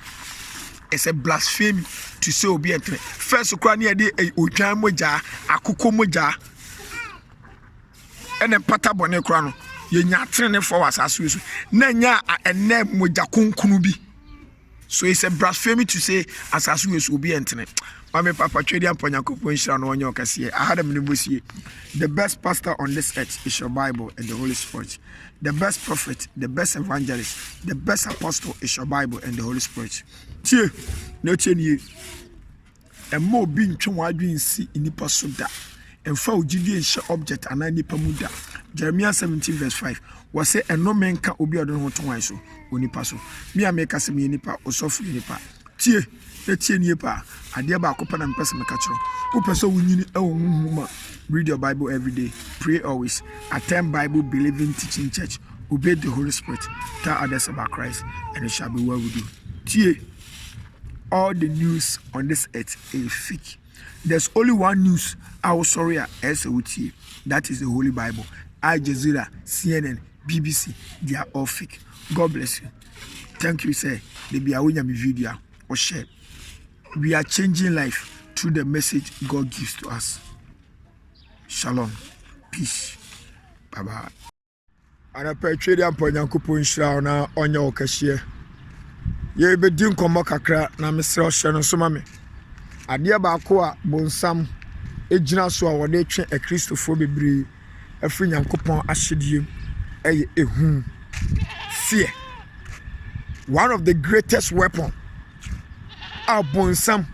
It's a blasphemy to say obi entra. First okra na dey odwan moja akoko moja ene pata bone kra no yenya trene for asase so na nya ene moja kunkunu bi. So it's a blasphemy to say asase we so obi entra. Mame papa twedi amponyakopo nhira no onye okase. I had a minibusie. The best pastor on this earth is your Bible and the Holy Spirit. The best prophet, the best evangelist, the best apostle is your Bible and the Holy Spirit. Tie, no tie ni. E mo bi ntwe wadwen si nipa so da. Emfa ogidi enhye object ana nipa mu da. Jeremiah 17 verse 5. Was say eno menka obi odon ho tonwan so onipa so. Me ameka se me nipa osofu nipa. Tie, na tie ni pa. Ade ba akopa na mpese meka kiro. Wo pese wo nyini e wo huma. Read your Bible every day. Pray always. Attend Bible believing teaching church. Obey the Holy Spirit. Tell others about Christ and it shall be well with you. Tie, all the news on this earth is fake. There's only one news. That is the Holy Bible. Al Jazeera, CNN, BBC, they are all fake. God bless you. Thank you, sir. They be away my video or share. We are changing life through the message God gives to us. Shalom. Peace. Bye bye. Ana petwe dia mponyankopon hira na onya okahie. Ye be din komo kakra na mesre ohye no so ma me. Ade ba ko a bonsam egyina so a wɔde twe Kristofo bebree afiri Nyankopɔn ahyɛdie ɛyɛ ehu. Fear, one of the greatest weapon a bonsam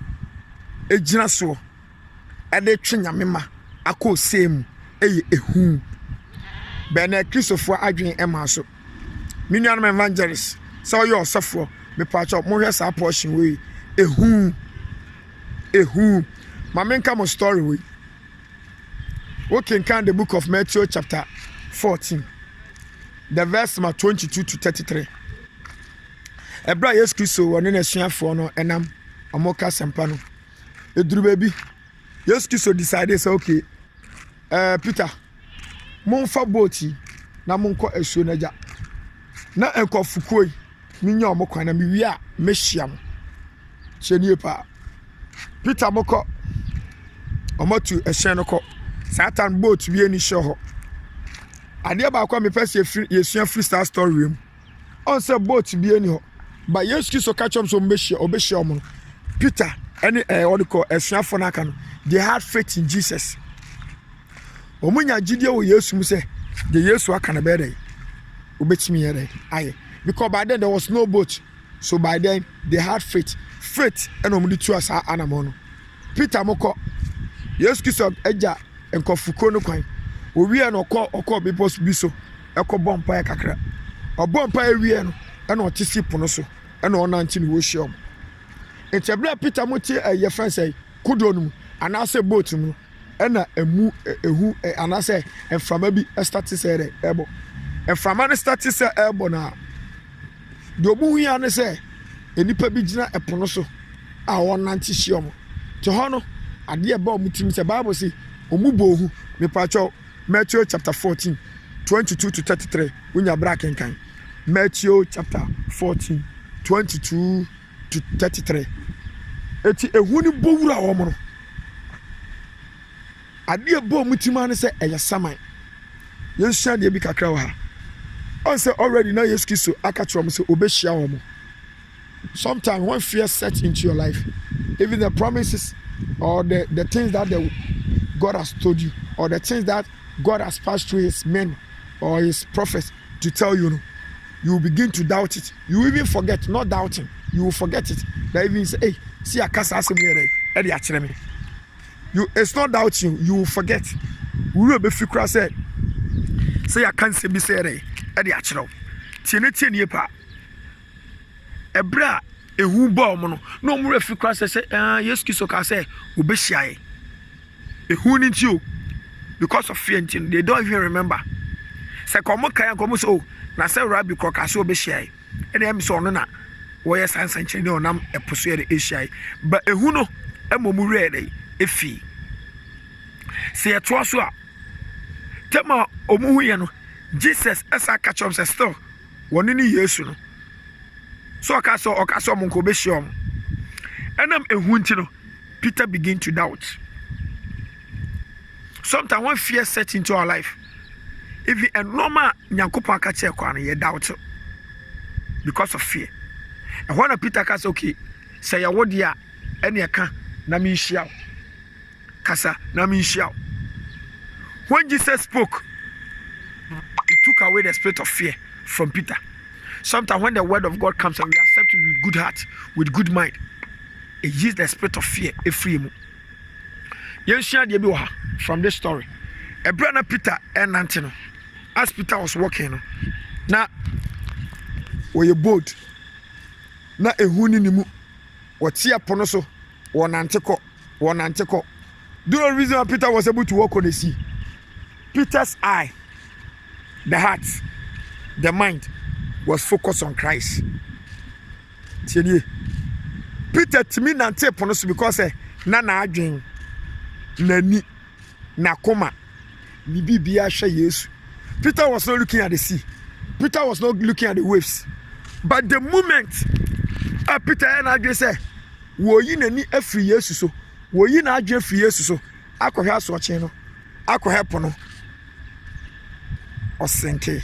egyina so ɛde twe Nyame ma akɔ same ɛyɛ ehu. Bɛn Kristofo adwen ɛma so. Me nuanom evangelist sɛ ɔyɛ ɔsɔfo me patch mo hwɛ saa portion we ehu. Ma menka mo story we. We can count the book of Matthew chapter 14. The verse 22 to 33. Ebra Yesu Kristo woni na suafo no enam amoka sempa no. Eduru baby. Yesu Kristo decide say okay. Peter, monfa boati na monko asuo na ja. Na enkofuko yi minya omokwan na miwi a mehia mo. Chenie pa. Peter moko omotu ehyen no ko. Satan boat bi ani hye ho. Ade ba kwa me pese yesua freestyle story room. On say boat bi ani ho. Ba Yesu Kristo ka chom so mbehie obehie omo. Peter any what they call esuafo na aka no. They had faith in Jesus. Omunya gidie wo Yesu mu say the Yesu aka na be dey. Obetimi here aye. Because by then there was no boat. So by then they had faith. Faith and omudi tu asa anamo no. Peter moko Yesu Kristo eja enkofuko no kwan. Owie no okọ bepos bi so ekọ bompa e kakra. Obompa ewie no e na otisi pono so e na onanti no wo hyiom. Etebra Peter moti ye fansai kudo no anase boat mu e na emu ehu anase enframa bi start say dey ebo. Enframa no start say ebo na do mu hia ne say enipa bi gina epono so a onanti hyiom. To hono ade e ba omutim say Bible say omubohu me pacho Matthew chapter 14 22 to 33 unya bra kenkan. Matthew chapter 14 22 to 33 eti ehu ni bowura wo mo no ade e ba omutima ne say eye saman yenhia de bi kakra wa ha on say already now Yesu Kristo aka tro mo say obehia wo mo. Sometimes when fear sets into your life, even the promises or the things that God has told you, or the things that God has passed through his men or his prophets to tell you, you will begin to doubt it. You even forget, not doubting, you will forget it. They even say, hey, see a casa it's not doubting, you will forget. We will be fikra said, say I can't say be said, Eddie Achero. Tiene pa. Ebra ehu bo mo no mo refi kwa say Yesu Kristo ka say obehia ehu ni ti o because of fear they don't even remember say komo kan komo so na say rabbi ko ka say obehia e dem so no na wo ye sansan chiri no nam eposo e Asia but ehu no emomu re dey efi say to so a tema omu ye no Jesus esa ka chom say still woni ni Yesu no. So okaso monko be shiom. Enam ehu nti no Peter begin to doubt. Sometimes when fear sets into our life, if a normal nyankopon aka che kwa no you doubt because of fear. And when Peter ka say okay, say ya wodi a ene aka na me hia. Kasa na me hia. When Jesus spoke, he took away the spirit of fear from Peter. Sometimes when the word of God comes and we accept it with good heart, with good mind, it uses the spirit of fear. From this story, a brother Peter and Antino, as Peter was walking, now where you boat, now a hunimu, what see upon us, one antico. Do you know the reason why Peter was able to walk on the sea? Peter's eye, the heart, the mind was focused on Christ. Peter to me nante pono so because na adwen nani nakoma ni bibia hwe Yesu. Peter was not looking at the sea. Peter was not looking at the waves. But the moment Peter and adwen say wo yi nani afri Yesu so, wo yi na adwen afri Yesu so, akohwe aso oche no, akohwe pono o senke.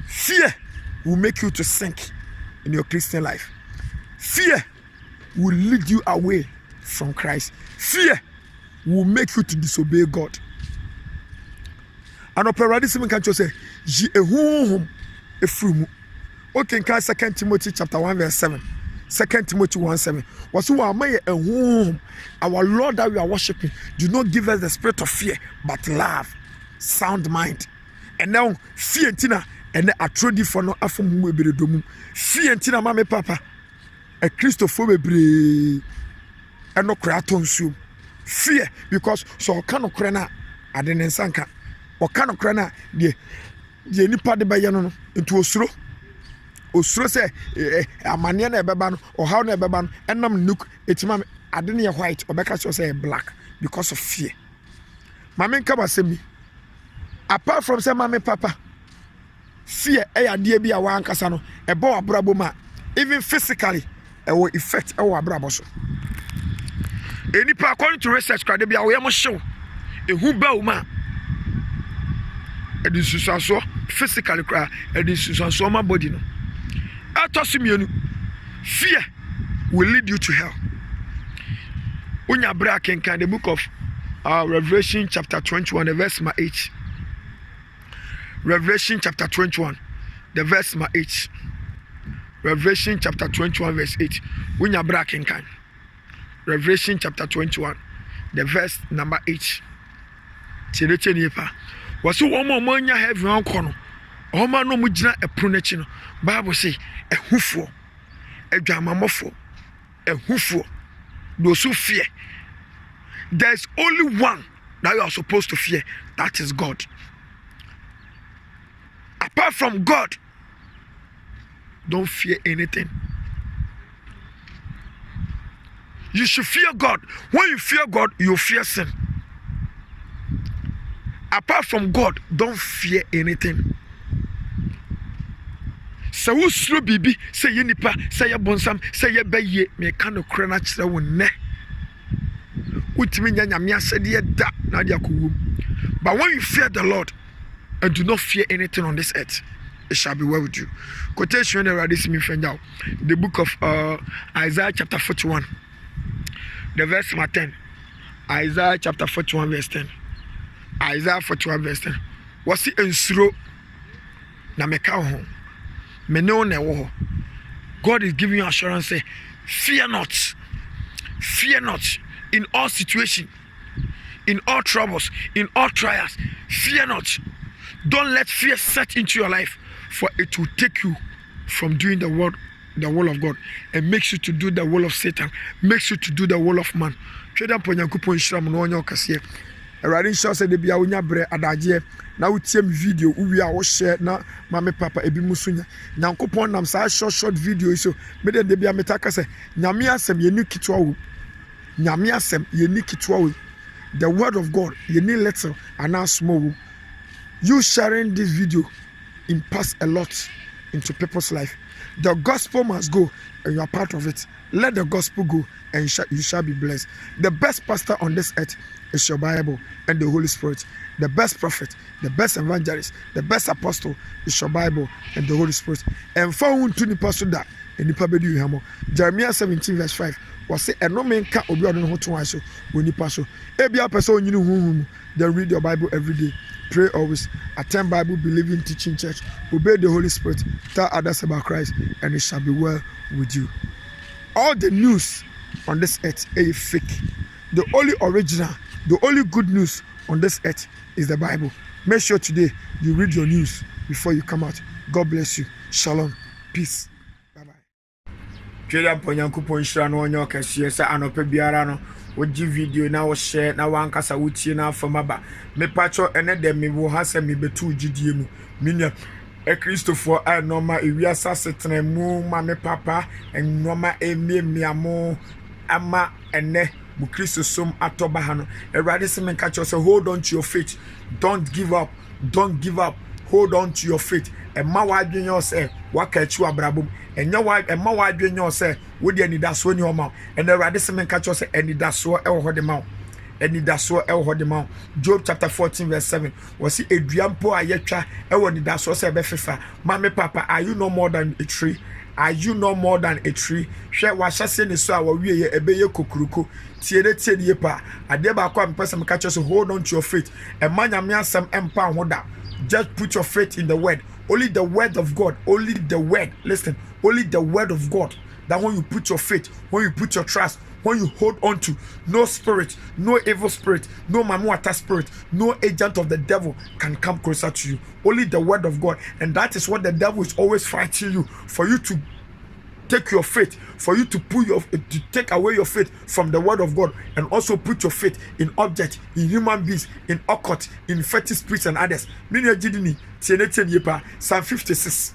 Fear will make you to sink in your Christian life. Fear will lead you away from Christ. Fear will make you to disobey God. And operate sim can say ye ehum efrumu. Okay, in 2 Timothy chapter 1 verse 7. 2 Timothy 1:7. Was who are my ehum, our Lord that we are worshiping, do not give us the spirit of fear, but love, sound mind. And now fear tina and a trody for no afum domu. Fear tina mame papa. A Christopher be and no creaton soon. Fear because so can crana I didn't sanka or can crana the nipa de bayano into osro say a maniana beban or how ne beban and nam nook etimam I didn't white or because you say black because of fear. Mamma kaba semi apart from say mama papa fear dear be a one casano a boa braboma even physically a will effect our braboso. Any according to research, can be a show a who bow it is so physically cry, it is so my body. No, I toss him, fear will lead you to hell. When you break in the book of Revelation chapter 21, the verse 8. Revelation chapter 21, the verse 8. Revelation chapter 21, verse 8. When you break in Revelation chapter 21, the verse number 8. Was so one more money I have one corner. Oh man, no mujina a prunechino. Bible say a hoofo, a jamamofo, a hoofo. Those who fear. There's only one that you are supposed to fear. That is God. Apart from God, don't fear anything. You should fear God. When you fear God, you fear sin. Apart from God, don't fear anything. So who slow bibi say ye nipa say ye bonsam say ye beye me kan okra na kire wo ne. Utimi nya nyame asede da na dia kowu. But when you fear the Lord and do not fear anything on this earth, it shall be well with you. Quotation the book of Isaiah chapter 41. The verse 10. Isaiah chapter 41 verse 10. Isaiah 41 verse 10. What's it ensuro na meka ho. Me no na wo. God is giving you assurance say, fear not. Fear not in all situations, in all troubles, in all trials. Fear not. Don't let fear set into your life, for it will take you from doing the will of God and makes you to do the will of Satan, makes you to do the will of man. Tweda ponyankopon hyiram no onyo kase. Erade show say de bia wonya bre adaje na wutiem video uwi a wo share na mame papa ebi musunya. Nyankopon nam sa short video so me de bia metaka say nyame asem ye ni kitwa wo. Nyame asem ye ni kitwa wo. The word of God ye ni little and small wo. You sharing this video impacts a lot into people's life. The gospel must go and you are part of it. Let the gospel go and you shall be blessed. The best pastor on this earth is your Bible and the Holy Spirit. The best prophet, the best evangelist, the best apostle is your Bible and the Holy Spirit. And for whom to nipa so that and nipa be do hamo. Jeremiah 17 verse 5 was say and no man can obi odon ho to so when nipa so. Ebia person nyinu hu. Then read your Bible every day. Pray always. Attend Bible believing teaching church. Obey the Holy Spirit. Tell others about Christ, and it shall be well with you. All the news on this earth is fake. The only original, the only good news on this earth is the Bible. Make sure today you read your news before you come out. God bless you. Shalom. Peace. Bye bye. Tweda ponyankopon hira no onyo kase sa anope biara no woji video na wo share na wankasa wutie na afamaba me pacho ene de me wo hasa me betu gidie mu minia e Christopher a normal ewiasa setena mu ma me papa en normal emiamiamo ama ene bu Christo som atoba ha no erade se me catch say hold on to your faith, don't give up, don't give up, hold on to your faith. Emma wa adwen yo say waka achu abrabom enya wa emma wa adwen yo say wo de anidaso ni oma en erade se me catch say anidaso e wo hode ma anidaso e wo hode ma. Job chapter 14 verse 7 was see eduampo ayetwa e wo anidaso say be fefa. Mama papa, are you no more than a tree? Are you no more than a tree? Share what I say so our we a beye kokuruko. Tiere ye pa. Adeba kwa mpesa catch us hold on to your faith. A man yamia some empire wonder. Just put your faith in the word. Only the word of God. Only the word. Listen. Only the word of God. That when you put your faith, when you put your trust, when you hold on to, no spirit, no evil spirit, no mamuata spirit, no agent of the devil can come closer to you. Only the word of God. And that is what the devil is always fighting you, for you to take your faith, for you to to take away your faith from the word of God, and also put your faith in objects, in human beings, in occult, in fetish spirits and others. Psalm 56,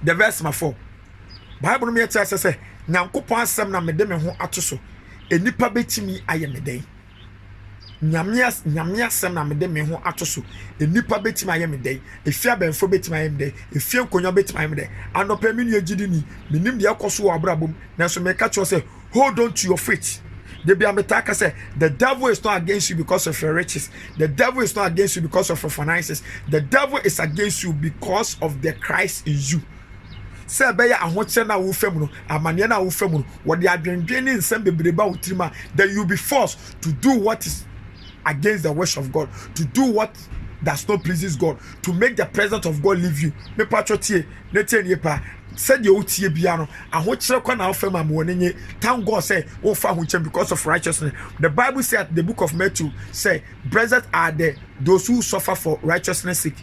the verse 4. Bible me tell us say Nyankopon asem na mede me ho ato so enipa betimi aye meden nyame asem na mede me ho ato so enipa betimi aye meden efia benfo betimi aye meden efia nkonyo betimi aye meden anopa mi nu agidi ni minim de akoso wo abrabom na so me ka cho say hold on to your faith. They be ametaka say the devil is not against you because of your riches. The devil is not against you because of your finances. The devil is against you because of the Christ in you. Say beya ahoche na wo fam no amane na wo fam no wo de adwendwen ni nsem bebreba utrima, then you be forced to do what is against the wish of God, to do what does not pleases God, to make the presence of God leave you. Me patrotie ne tie pa said you tie bia no ahoche kwa na wo fam amone thank God say wo fa ahoche because of righteousness. The Bible said the book of Matthew say blessed are those who suffer for righteousness' sake.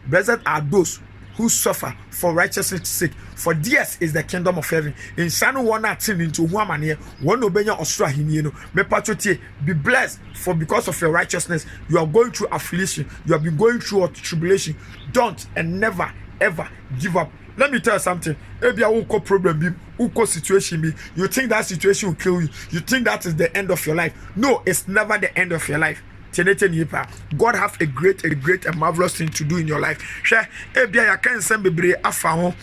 Blessed are those who suffer for righteousness' sake, for theirs is the kingdom of heaven. In Sanu one attend into one man one obenya osra hini no. Me patrotie be blessed, for because of your righteousness you are going through affliction, you have been going through tribulation. Don't and never ever give up. Let me tell you something. Ebia uko problem bi, uko situation bi, you think that situation will kill you. You think that is the end of your life. No, it's never the end of your life. God have a great and marvelous thing to do in your life. Share ebia ya kan sem bebre afa ho.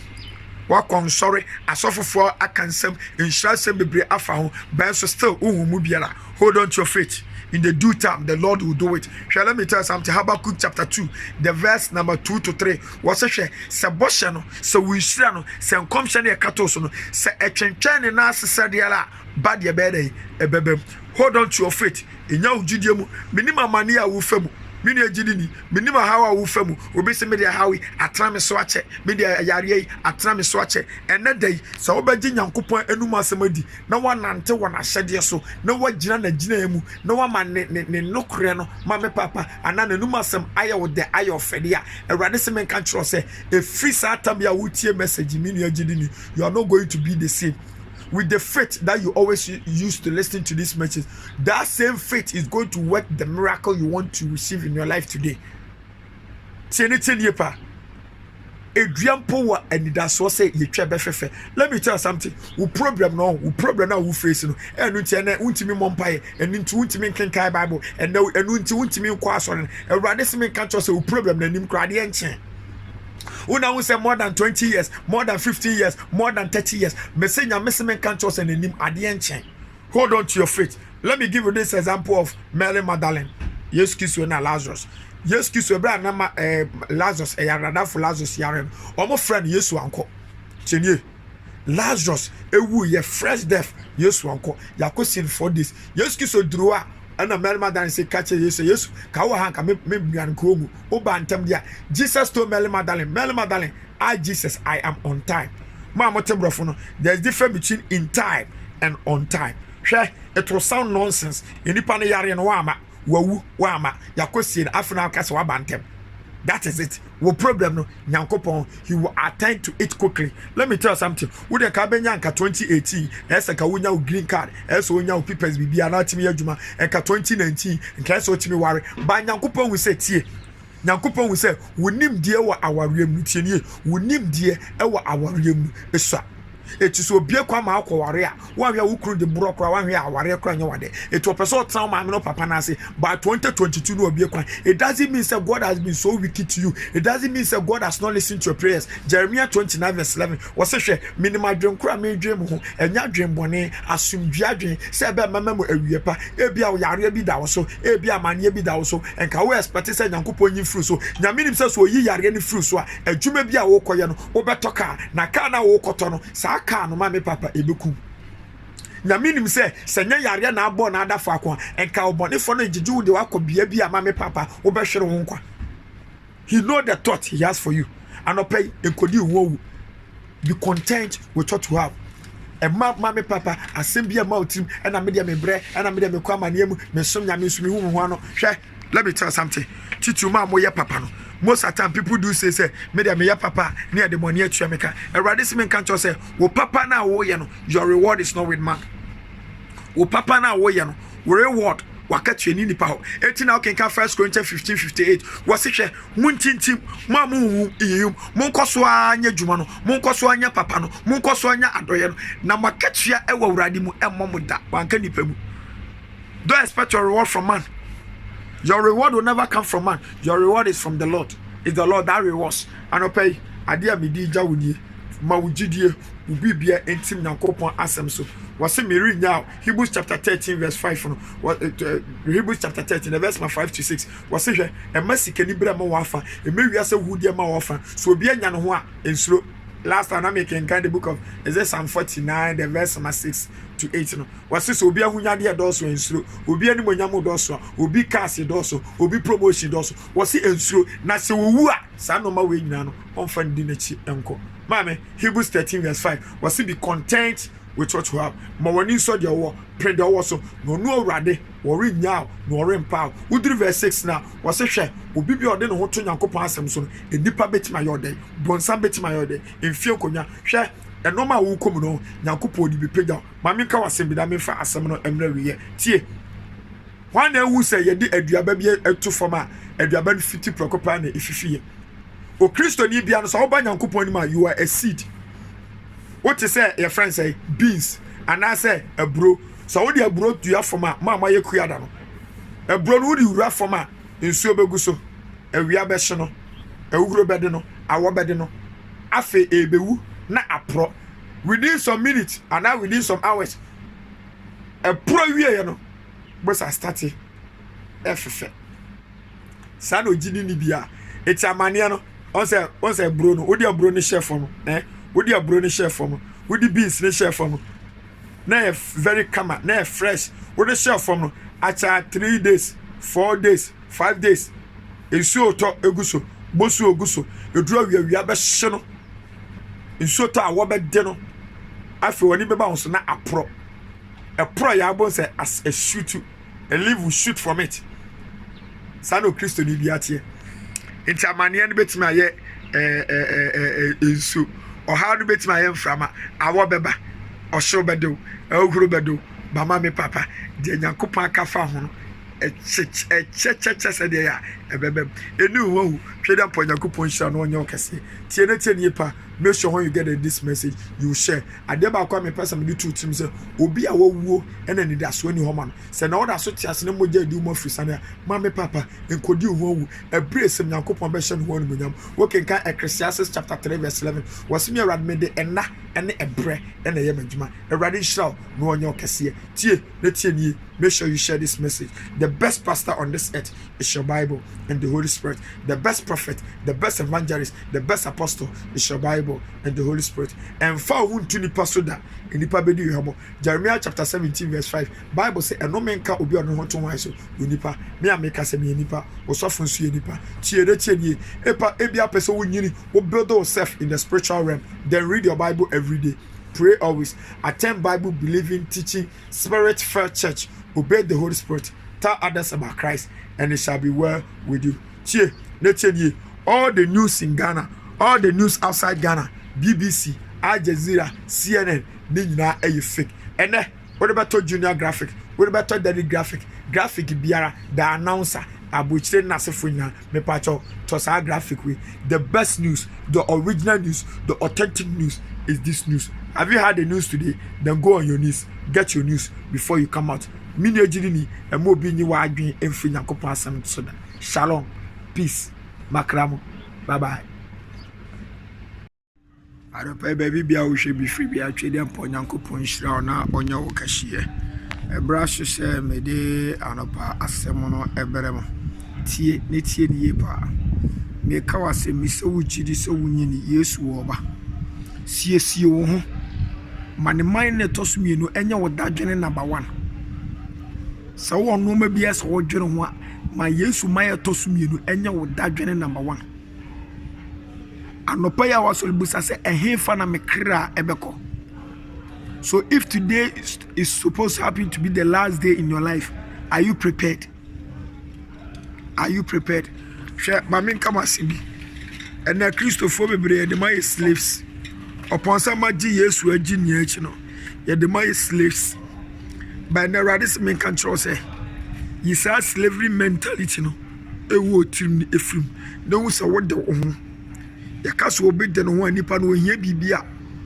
Wa kon sorry asofofo akansem insha sem bebre afa ho. But so still mu biara. Hold on to your faith. In the due time, the Lord will do it. Shall let me tell you something. Habakkuk chapter 2, the verse number 2 to 3. What's a share? Saboshano, so we shano, San Comshani Catosono, Sa Echenchani Nas Sadiala, Badia Bede, a bebe. Hold on to your faith. In your Judium, minima mania wufemu. Mini jidini minima hawa ufemu obese media hawi atrame soache media yare atrame soache ene dey so obaji nyankopon enuma asemadi na wanante wana hyede so na wagina na gina emu na wama ne nokre no mame papa ana enuma asem aye wo de aye ofede a awrade se men kan tro se e free satam ya wutie message mini jidini, you are not going to be the same. With the faith that you always use to listen to this message, that same faith is going to work the miracle you want to receive in your life today. Let me tell you something. We problem now we face no. And untimi mompae, and into untimi kenkai Bible, and no and untimi kwaso. And rather se me kan cho say we problem na nim krade enche. Una we say more than 20 years, more than 15 years, more than 30 years. Message can't trust and name adienchen. Hold on to your faith. Let me give you this example of Mary Magdalene. Yes, kiss you na Lazarus. Yes, kiss you bra na Lazarus e yarada for Lazarus yaren. Omo friend Yesu anko. Chenye. Lazarus ewu ye fresh death. Yesu anko. Yakosin for this. Yes, kiss you drua. And Mary Magdalene say catch yes kawo hanka me bian kromu oba ntem dia. Jesus told Mary Magdalene, I Jesus, I am on time. Mama tembrofo no, there's difference between in time and on time. It will sound nonsense. Enipa ne yare no wama wawu wama yakosi afuna kasa wabantem. That is it. What problem no nyankopon, he will attend to it quickly. Let me tell you something. We the kabenya nka 2018 esa ka wonya green card esa wonya papers bibia na timi adwuma nka 2019 nka esa otimi ware ba nyankopon we say tie nyankopon we say wonim die wa awarem tie nie wonim die e wa awarem esa Eti so obie kwa ma akware a wan hwe wo kru de bro kra wan hwe aware kra nya wade eti opeso tran ma me no papa na ase by 2022 no obie kwa. It doesn't mean say God has been so wicked to you. It doesn't mean say God has not listened to your prayers. Jeremiah 29 verse 11 was hwe minima dwen kra me dwen mu ho enya dwen bone asumdua dwen say be mama mu awie pa ebia wo yare bi da wo so ebia mane bi da wo so enka wo expect say nyankopon yin fru so nyame nim say so yi yare ni fru so a adwuma bi a wo koye no wo beto ka na ka na wo koto no sa ka no ma me papa ebeku na minim se senya yare na abo na adafa akwa enka obone fo no gigi de wakobia bi ama me papa wo be hwere ho nkwa. He know the thought he has for you and opay enkodi wo. Be content with what you have. E ma me papa asembia ma otim e na me de me bre e na me de me kwa maniam me som nya me sumi hu ho ano hwe. Let me tell you something. Titu ma mo ye papa no. Most of the time people do say me de me ya papa near the money at Jamaica. And rather see me can't say, wo papa na wo ye no, your reward is not with man. Wo papa na wo ye no, wo reward wakati ni nipa ho. Eti na okay kan 1 Corinthians 15:58. Wasi hwe muntintim ma mu iyum munkoso anya dwuma no, munkoso anya papa no, munkoso anya adoye no. Na makatua e wa wurade mu emmo mu da. Wanka nipa mu. Don't expect your reward from man. Your reward will never come from man. Your reward is from the Lord. It's the Lord that rewards. And okay, adia mi di jawuni ma wujidie ubibia entim nyankopon asem so. Wase me read now Hebrews chapter 13 verse 5 no. Hebrews chapter 13 verse 5 to 6. Wase hwe e masika ni bra ma wafa. E mewia se wudie ma wafa. So obi anya no ho a ensuro. Last time I make in the book of Psalm 49 the verse 6 to 8 no. Wase so obi ahunya de doso ensuro. Obi ani monyam doso, obi case doso, obi promotion doso. Wase ensuro na se wowu a sa no ma we nyina no onfa ndi na chi enko. Mame Hebrews 13 verse 5. Wase be content with what you have. Ma woni so de wo pray de wo so no no awrade wo rinya no rempa. Udri verse 6 na wase hwe obi bi ode no ho to nyankopon asem so no enipa betima yode bonsam betima yode enfie konya hwe enoma wo kom no nyankopon di bi pega ma me ka wasem bi da me fa asem no emra wiye tie wan na wu se ye di aduaba bi etu foma aduaba no fiti prokopa na ififie o kristo ni bia no so wo ba nyankopon ni ma you are a seed. What you say your friend say beans and I say a bro so what the bro to your former mama ye kuada no a bro no di wura former nsuo begu so awia be hye no awuro bede no awo bede no afe ebewu na apro within some minutes and now within some hours a pro wie no boss start efefe sa no gidi ni bia eti amane no on say bro no odi bro ni chef no Wodi abro ni chef from wodi beans ni chef from na very calm na fresh wodi chef from acha 3 days 4 days 5 days ensuo to eguso bosu oguso eduro wiawia be hye no ensuo to awo be de no afi woni be ba won so na apro ya bon say as a shoot a leaf will shoot from it sano Kristo ni biatie enti amane ne betimi aye ensuo or how do bet my frama awo beba or show bedo ogro bedo bama me papa de nyankopon akafa ho che said ya ebebe enu wo tweda po nyankopon hira no onye okese tie na tie nipa make sure when you get this message you share adeba kwa me person me two team say obi a wawuo ena ni da so ni ho ma no se na oda so tiase ne moja di mo afrisane ma me papa enkodi ho wu ebre sem nyankopon be hye no ho ni monyam wo kenka Ecclesiastes chapter 3 verse 11 wasimi awrad me de ena ene ebre ena ye madjuma awrad hira no onye okese tie na tie ni make sure you share this message. The best pastor on this earth is your Bible and the Holy Spirit. The best prophet, the best evangelist, the best apostle is your Bible and the Holy Spirit. And for whom to nipa soda in nipa bedi yuhamo. Jeremiah chapter 17 verse 5. Bible say no man can obi on ho to wan so nipa me ameka se me nipa osofo nsu ye nipa tie de tie ni epa ebia person wo nyini wo build yourself in the spiritual realm. Then read your Bible every day. Pray always. Attend Bible believing, teaching, spirit-filled church. Obey the Holy Spirit. Tell others about Christ, and it shall be well with you. All the news in Ghana, all the news outside Ghana, BBC, Al Jazeera, CNN, Nina, fake. And then, what about Junior Graphic? What about Daddy Graphic? Graphic Biara, the announcer. Abuchire Nasefunya, me pacho, Tosa Graphic way. The best news, the original news, the authentic news is this news. Have you heard the news today? Then go on your knees. Get your news before you come out. Mini ejidini emo bi ni wa adwen emfi Nyankopon asem so da. Shalom. Peace. Makramo. Bye bye. Aropa baby bia wo hwe bi free bia twede mpo Nyankopon hyira na onya wo kahie. Ebra hwehwe me de anopa asem no eberem. Tie ne tie ni ye pa. Me ka wase mi se wo gidi se wo nyini Yesu wo ba. Siesie wo ho. Mane man ne tosumienu enya wo dadwene number 1. Sa wo no ma bia se wo dwene ho a ma Yesu maye tosumienu enya wo dadwene number 1. Anopa ya wasol busa se ehefa na mekra ebeko. So if today is supposed to happen to be the last day in your life, are you prepared? Are you prepared? Share mamin kama sibi. And na Christopher bebre de my slaves. Upon some Yesu agi ni achi no. Ye de my slaves. By na radis men kan tro say. Yi sa slavery mentality no. Ewo tim ni efrim. No say what the ho. Ya kaso obi de no ho anipa no ohia bibia.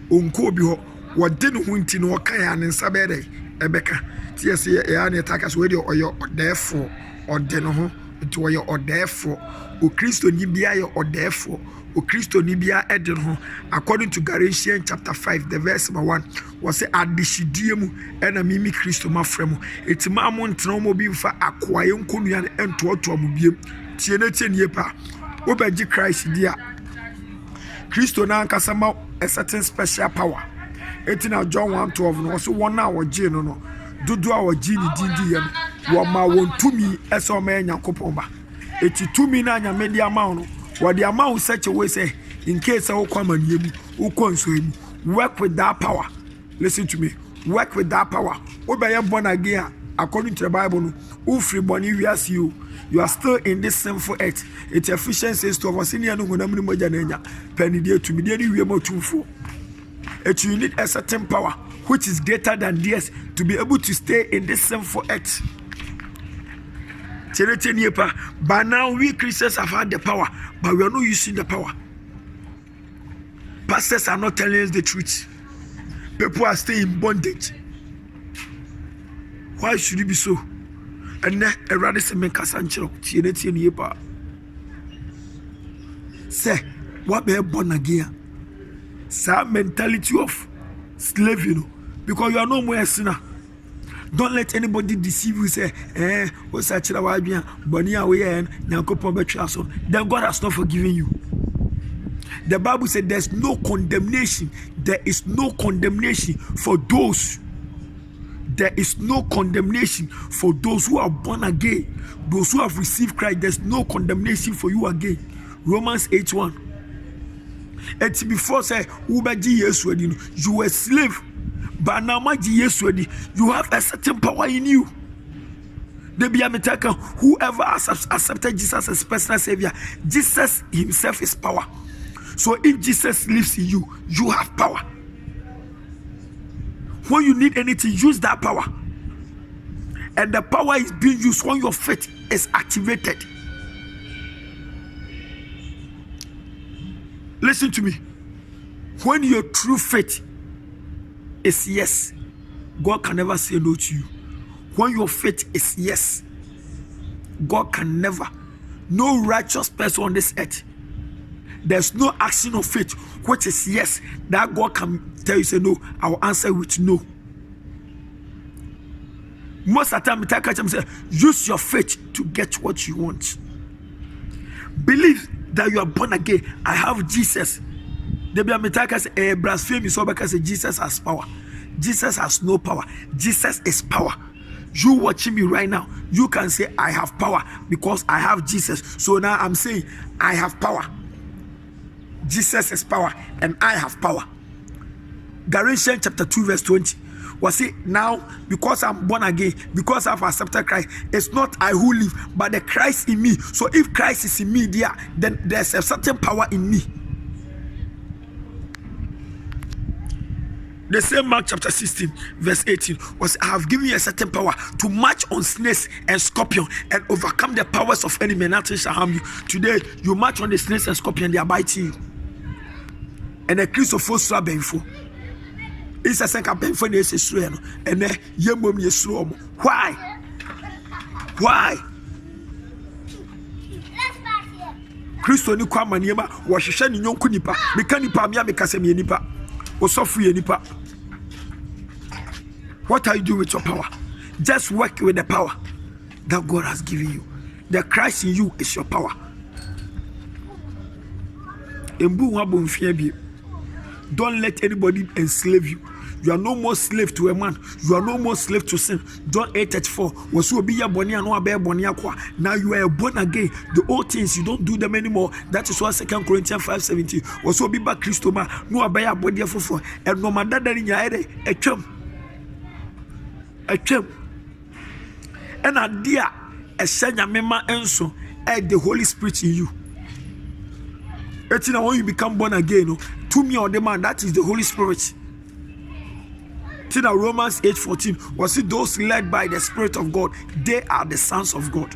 Onko obi ho. Wode no ho nti no kan ya ne nsa bere ebeka. Tie se ya ne takas we de oyo odefo ode no ho. Nti wo ye odefo. O Kristo ni bia ye odefo. O Kristo ni bia eden ho. According to Galatians chapter 5 the verse 1 was say adishidie mu ena mimi Kristo mafremo etima mo ntena mo bi mfa akoaye nkonua ne entoto mo biem tie na tie nie pa wo beji Christ dia Kristo na ankasa ma a certain special power etina John 1:12 no so won na woje no no dodo a woje ni dindi yam wo ma won tumi eso ma Nyankopon ba eti tumi na anya media ma no what the amount such a way say in case I will come and you work with that power. Listen to me. Work with that power. Obey born again according to the Bible. No, free born you as you are still in this sinful earth. Its efficiency is to over senior no penny dear to me dear you able to for. You need a certain power which is greater than theirs to be able to stay in this sinful earth. But now we Christians have had the power, but we are not using the power. Pastors are not telling us the truth. People are staying in bondage. Why should it be so? And then a radical man Casancho, say, what be born again? Some mentality of slave, you know, because you are no more a sinner. Don't let anybody deceive you. Say, what's that? Then God has not forgiven you. The Bible said there's no condemnation. There is no condemnation for those. There is no condemnation for those who are born again. Those who have received Christ. There's no condemnation for you again. Romans 8:1. It's before say, you were a slave. But now, you have a certain power in you. Whoever has accepted Jesus as personal savior, Jesus himself is power. So if Jesus lives in you, you have power. When you need anything, use that power. And the power is being used when your faith is activated. Listen to me. When your true faith is yes, God can never say no to you. When your faith is yes, God can never. No righteous person on this earth, there's no action of faith which is yes that God can tell you say no. I will answer with no. Most of the time, say use your faith to get what you want. Believe that you are born again. I have Jesus. Blasphemy so because Jesus has power. Jesus has no power. Jesus is power. You watching me right now, you can say I have power because I have Jesus. So now I'm saying I have power. Jesus is power and I have power. Galatians chapter 2 verse 20 was it now because I'm born again, because I've accepted Christ, it's not I who live but the Christ in me. So if Christ is in me there, then there's a certain power in me. The same Mark chapter 16 verse 18 was I have given you a certain power to march on snakes and scorpions and overcome the powers of enemy, nothing shall harm you. Today you march on the snakes and scorpions, they are biting you. And the Christ of force before. It's a second pen for this is and then your mom is slow. Why? Christo ni kwa maniema wahwehwe ni nyonko nipa meka nipa me ameka se me nipa osofu ye nipa. What are you doing with your power? Just work with the power that God has given you. The Christ in you is your power. Don't let anybody enslave you. You are no more slave to a man. You are no more slave to sin. John 8:34. Now you are born again. The old things, you don't do them anymore. That is why 2 Corinthians 5:17. Also be back Christo ma. No abaya body for. And no matter that in your head. A chum. And a dear. A shanya mema enso. The Holy Spirit in you. It's now when you become born again. To me or the man, that is the Holy Spirit. Romans 8:14 was it those led by the Spirit of God, they are the sons of God.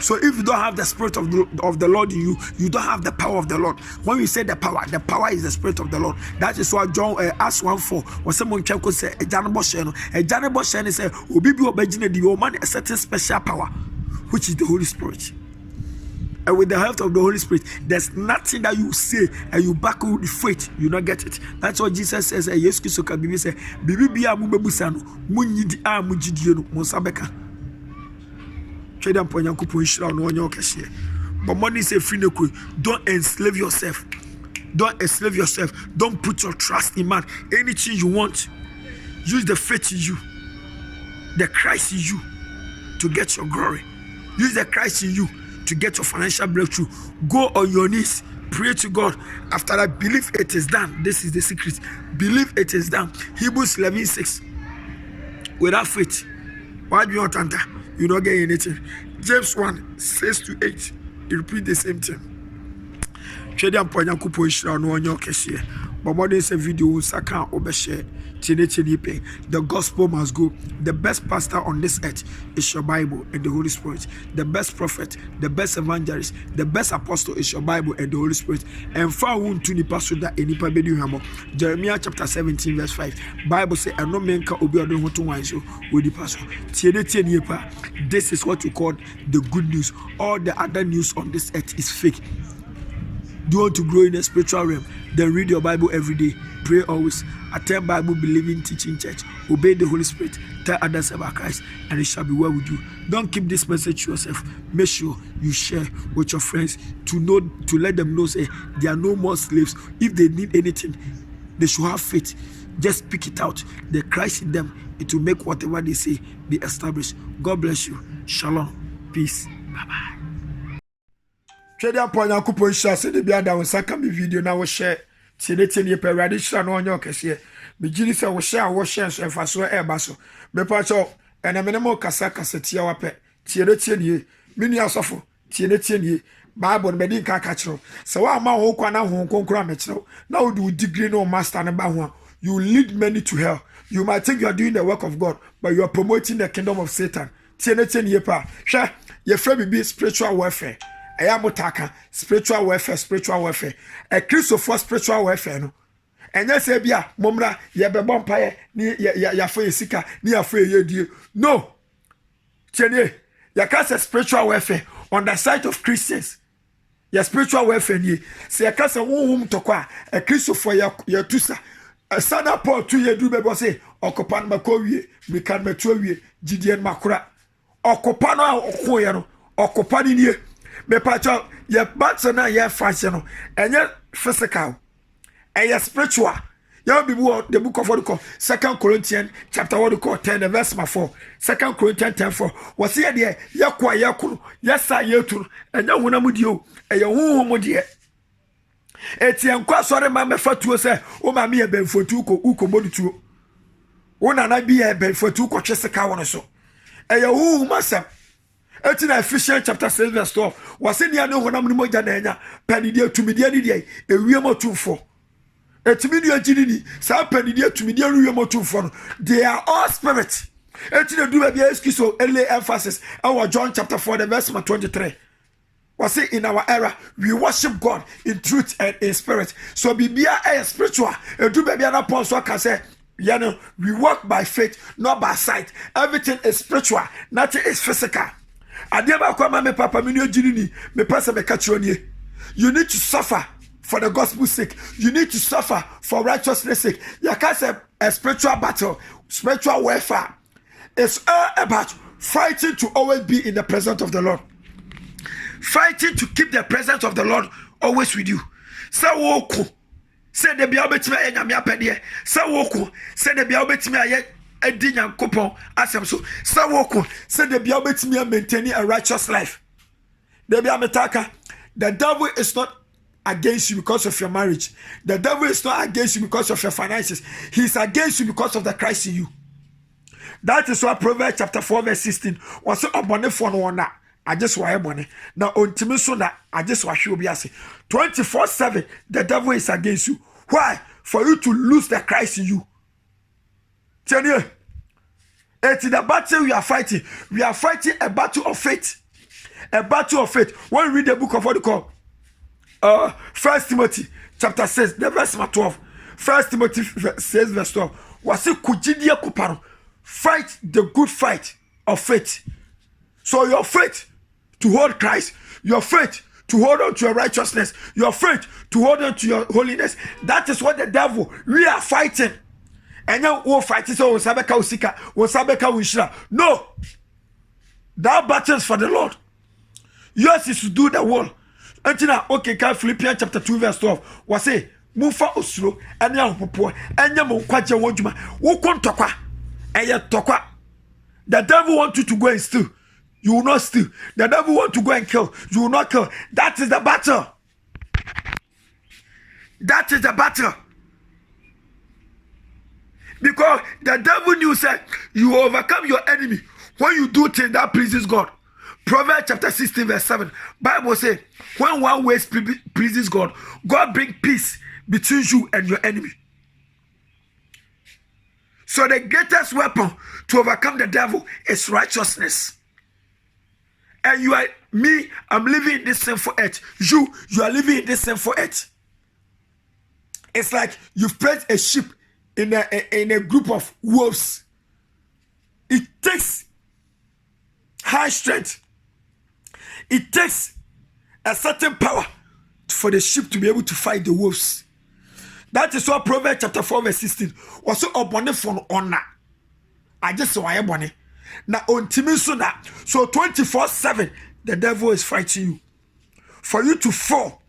So if you don't have the Spirit of the Lord in you, you don't have the power of the Lord. When we say the power is the Spirit of the Lord. That is why John Acts 1:4 was someone check say a Janabo Sheno say Obi bi obegine the woman a certain special power, which is the Holy Spirit. And with the help of the Holy Spirit, there's nothing that you say and you back with faith, you not get it. That's what Jesus says. Yes, Christo can be say, "Bibi biya mu bebusano, mu nyidi a mu jidie no mo sabeka." Tweda mponyankopon hira no onye okese. But money say free no. Don't enslave yourself. Don't enslave yourself. Don't put your trust in man. Anything you want, use the faith in you, the Christ in you, to get your glory. Use the Christ in you to get your financial breakthrough. Go on your knees, pray to God. After that, believe it is done. This is the secret. Believe it is done. Hebrews 11:6. Without faith, why do you not enter? You don't get anything. James 1:6-8. You repeat the same thing. But more than a video, Saka Obeshe, the gospel must go. The best pastor on this earth is your Bible and the Holy Spirit. The best prophet, the best evangelist, the best apostle is your Bible and the Holy Spirit. And far won't to the pastor that any pabedi hamo. Jeremiah chapter 17:5. Bible say, "And no man can obey the whole one so with the pastor." This is what we call the good news. All the other news on this earth is fake. Do you want to grow in the spiritual realm? Then read your Bible every day. Pray always. Attend Bible believing teaching church. Obey the Holy Spirit. Tell others about Christ, and it shall be well with you. Don't keep this message to yourself. Make sure you share with your friends to let them know say they are no more slaves. If they need anything, they should have faith. Just speak it out. The Christ in them, it will make whatever they say be established. God bless you. Shalom. Peace. Bye-bye. Twede aponya kupo hia se de bia da wonsa ka me video na wo share tiene pe rade hia no onye okese me giri se wo share so enfaso e ba so me pa cho ene me mo kasa tia wa pe tiene mini asofo tiene Bible me din ka kiro se wa ma ho kwa na ho konkro me kiro na wo do degree no master ne ba ho you lead many to hell. You might think you are doing the work of God, but you are promoting the kingdom of Satan. Tiene pa hwe ye fra bi spiritual warfare. Spiritual warfare. A Christ for spiritual warfare. No, and yes, Abia, Momra, Yabba Empire, ya for sika, near for ye. No, Tiene, ya cast a spiritual warfare on the side of Christians. Your spiritual warfare, ye say a cast a womb to qua, a Christ for your tusa. A son of Paul 2 year do be say, Okopan Makowie, we can Matowie, Gideon Makura, Okopana Okoyano, Okopani ye. Me pacho ye batso na ye fashion and ye physical and ye spiritual. You be the book of what call 2 Corinthians chapter 10 verse 4. 2 Corinthians 10:4. Was here there ye kwa ye kunu yes sa ye turu and ye wona mudio and ye hu mudie. Eti enkwa sore ma me fatuo se o ma me ye benfotu uko modutuo. Wona na bi ye benfotu ko tweseka wono so. And ye hu masem. Etina Ephesians chapter 6 verse 12. Was in the no honam no moja na enya panidia tumidia ni dia ewiem otumfo. Etimidia jinini sa panidia tumidia ewiem otumfo. They are all spirits. Etina do be excuse ele emphasis our John chapter 4 verse 23. Was it in our era, we worship God in truth and in spirit. So bibia is spiritual. Do baby na pon so can say, you know, we walk by faith, not by sight. Everything is spiritual, nothing is physical. Adiaba kwa me papa me no gini me pesa me catch you. You need to suffer for the gospel's sake. You need to suffer for righteousness' sake. You can't say a spiritual battle, spiritual warfare. It's all about fighting to always be in the presence of the Lord. Fighting to keep the presence of the Lord always with you. Say woku. Say the bia obetimi anyame apede. Say woku. Say the bia obetimi aye edi nyankopon asem so. Say woku. Say the bia obetimi maintaining a righteous life. The bia metaka. The devil is not against you because of your marriage. The devil is not against you because of your finances. He's against you because of the Christ in you. That is why Proverbs chapter 4 verse 16 was a bonnet for no one. I just want money. Now on Timisona, I just want you to be 24/7. The devil is against you. Why? For you to lose the Christ in you. Tell you, it's the battle we are fighting. We are fighting a battle of faith. A battle of faith. When you read the book of what you call 1 Timothy chapter 6, the verse 12. 1 Timothy 6 verse 12. Was it kujidia kuparo? Fight the good fight of faith. So your faith to hold Christ, your faith to hold on to your righteousness, your faith to hold on to your holiness. That is what the devil we are fighting. And now we fight so sabeka usika, sabeka wishra. No, that battle is for the Lord. Yours is to do the will. Until now, okay, Philippians chapter 2 verse 12. Was say mufa osro enya popo enya mo kwaje wodjuma wo kontokwa eye tokwa. The devil want you to go and steal. You will not steal. The devil want to go and kill. You will not kill. That is the battle. That is the battle. Because the devil knew said you overcome your enemy when you do things that pleases God. Proverbs chapter 16 verse 7. Bible says when one way pleases God, God bring peace between you and your enemy. So the greatest weapon to overcome the devil is righteousness. And you are me, I'm living in this sinful earth. You are living in this sinful earth. It's like you've placed a sheep in a group of wolves. It takes high strength. It takes a certain power for the sheep to be able to fight the wolves. That is what Proverbs chapter 4 verse 16 was so abundant for honor. I just saw a bonnet. Now on Timisuna, so 24/7 the devil is fighting you. For you to fall,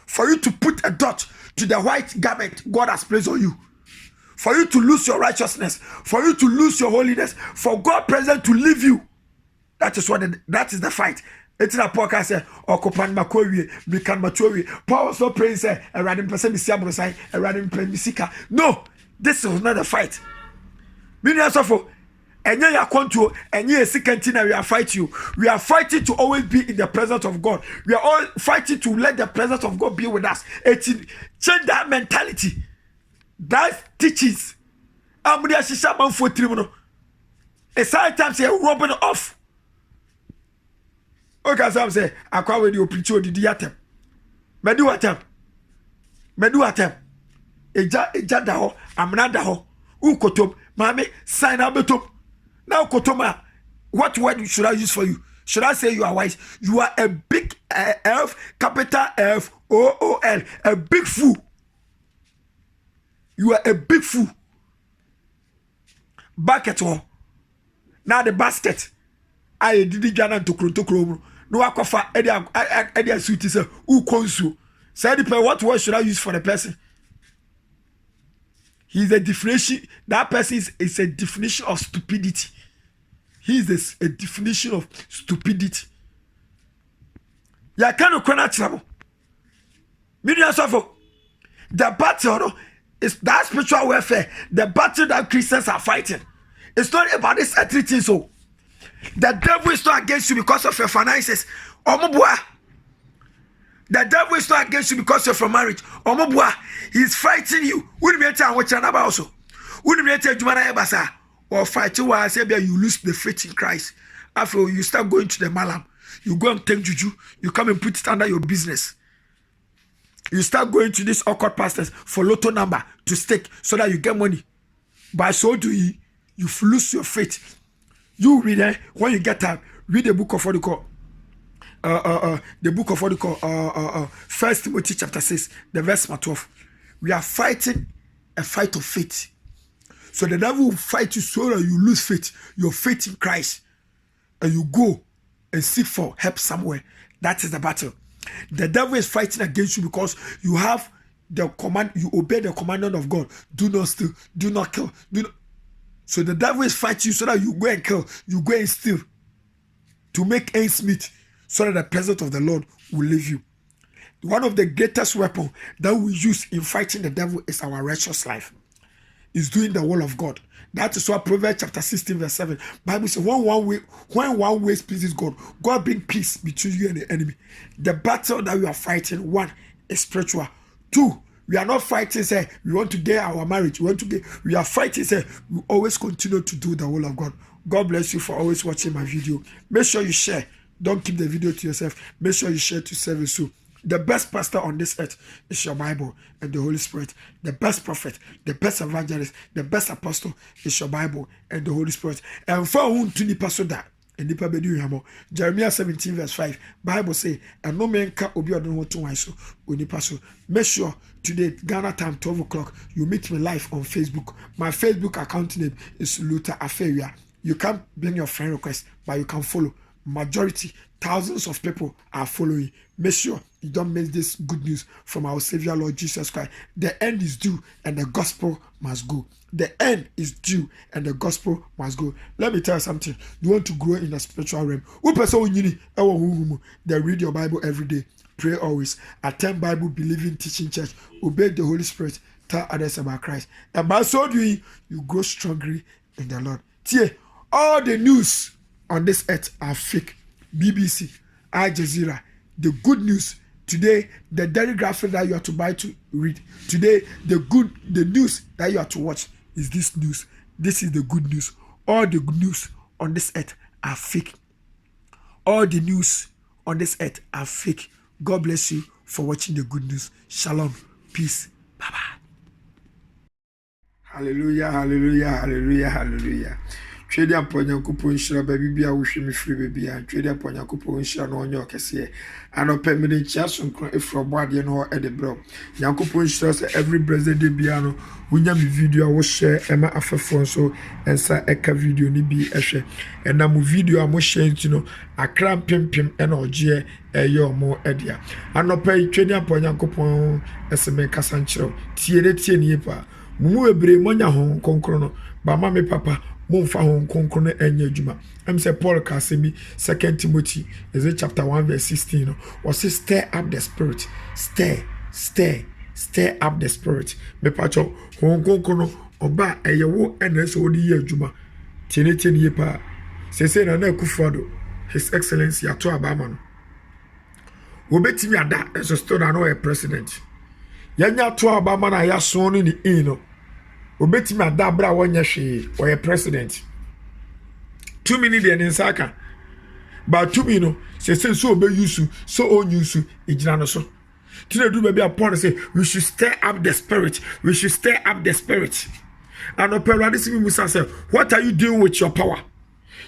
for you to put a dot to the white garment God has placed on you, for you to lose your righteousness, for you to lose your holiness, for God present to leave you. That is the fight. It's in a podcast say, Okopan Makowie, Mikan Machowi. Paul was not praying, say, a random person, a random misika. No, this is not a fight. Millions of and you are control, and you are second thing we are fighting you. We are fighting to always be in the presence of God. We are all fighting to let the presence of God be with us. It's change that mentality. That teaches. I'm there, she's a man for tribunal. It's sometimes you're rubbing off. Okay, so I'm saying, I can't wait to preach you the diatem. Medu atem. Eja daho, amna daho. Ukotom, mame, sign up betom. Now, Kotoma, what word should I use for you? Should I say you are wise? You are a big F, capital F, O-O-L, a big fool. You are a big fool. Bucket all. Now the basket. I did Jana to Krotokro. No, I cover Edia suit is a Ukonsu. Say what word should I use for the person? He's a definition. That person is a definition of stupidity. He is a definition of stupidity. Ya can't connect trouble. Millions of the battle is that spiritual warfare. The battle that Christians are fighting. It's not about this earthly thing. So the devil is not against you because of your finances. The devil is not against you because of your marriage. He's fighting you. Wouldn't be a which another also. Wouldn't be a Jumana Ebasa or fight you while you lose the faith in Christ. After you start going to the Malam, You go and take juju. You come and put it under your business. You start going to these occult pastors for lotto number to stake so that you get money. By so doing, you lose your faith. You read it when you get time. Read the book of what you call. The book of what you call. 1 Timothy chapter 6, the verse 12. We are fighting a fight of faith. So the devil will fight you so that you lose faith, your faith in Christ, and you go and seek for help somewhere. That is the battle. The devil is fighting against you because you have the command, you obey the commandment of God. Do not steal, do not kill, do not. So the devil is fighting you so that you go and kill, you go and steal, to make ends meet, so that the presence of the Lord will leave you. One of the greatest weapons that we use in fighting the devil is our righteous life. Is doing the will of God. That is why Proverbs chapter 16 verse 7. Bible says when one way pleases God, God bring peace between you and the enemy. The battle that we are fighting, one, is spiritual. Two, we are not fighting say we want to get our marriage. We are fighting say we always continue to do the will of God. God bless you for always watching my video. Make sure you share. Don't keep the video to yourself. Make sure you share to service so. The best pastor on this earth is your Bible and the Holy Spirit. The best prophet, the best evangelist, the best apostle is your Bible and the Holy Spirit. And for whom to nipa so that and nipa be doing hamo. Jeremiah 17 verse 5. Bible say, and no man can obi odon to why so nipa so. Make sure today Ghana time 12 o'clock you meet me live on Facebook. My Facebook account name is Luther Aferia. You can't bring your friend request, but you can follow. Majority, thousands of people are following. Make sure you don't miss this good news from our Savior Lord Jesus Christ. The end is due and the gospel must go. The end is due and the gospel must go. Let me tell you something. You want to grow in the spiritual realm. Then read your Bible every day. Pray always. Attend Bible believing teaching church. Obey the Holy Spirit. Tell others about Christ. And by so doing, you grow strongly in the Lord. All the news on this earth are fake. BBC, Al Jazeera, the good news today, the daily graphic that you have to buy to read today, the news that you have to watch is this news. This is the good news. All the good news on this earth are fake. All the news on this earth are fake. God bless you for watching the good news. Shalom, peace, bye bye. Hallelujah, hallelujah, hallelujah, hallelujah. Twede aponyankopon nhyira baby bia wo hwe me free baby a twede aponyankopon nhyira no onye okese anope me de chia sonkron efro boade no ho edebro yankopon nhyira se every blessed day bia no wonya me video a wo share ema afefo so ensa eka video ni bi ehwe ena mu video a mo share ntino akra pempem ena oje eyo mo edia anope twede aponyankopon eseme kasa nkyerɛ tie ne yepa mu ebre monya ho konkro no ba ma me papa Mumfa hon konkro enye adwuma. Em say Paul Kasemi 2 Timothy is it chapter 1 verse 16 was say stir up the spirit. Stir up the spirit. Me pacho hon konkro no oba eyewo ene so odi ye adwuma. Tiene ye pa. Say na Akufo-Addo His Excellency ato abama no. Wo betimi ada so still na no a president. Yanya ato abama na ya so no ni no. Obetimi adabra wonye hwe oye president 2 minutes de nsaka ba 2 minutes say so obe yusu so on yusu ejina no so tine do baby upon say we should stir up the spirit and operate simi musa say what are you doing with your power?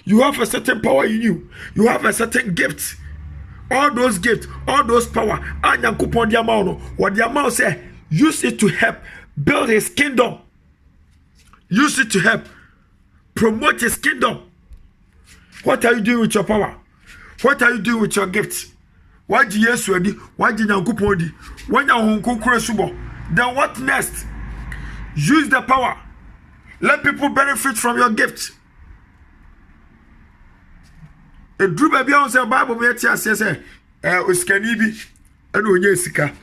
You have a certain power in you have a certain gift, all those gifts, all those power anyankopon dia ma no what dia ma say use it to help build his kingdom. Use it to help promote his kingdom. What are you doing with your power? What are you doing with your gifts? Why do you ready? Why do you go when you then what next? Use the power. Let people benefit from your gifts. A group of young say Bible me says uskanibi and onye sika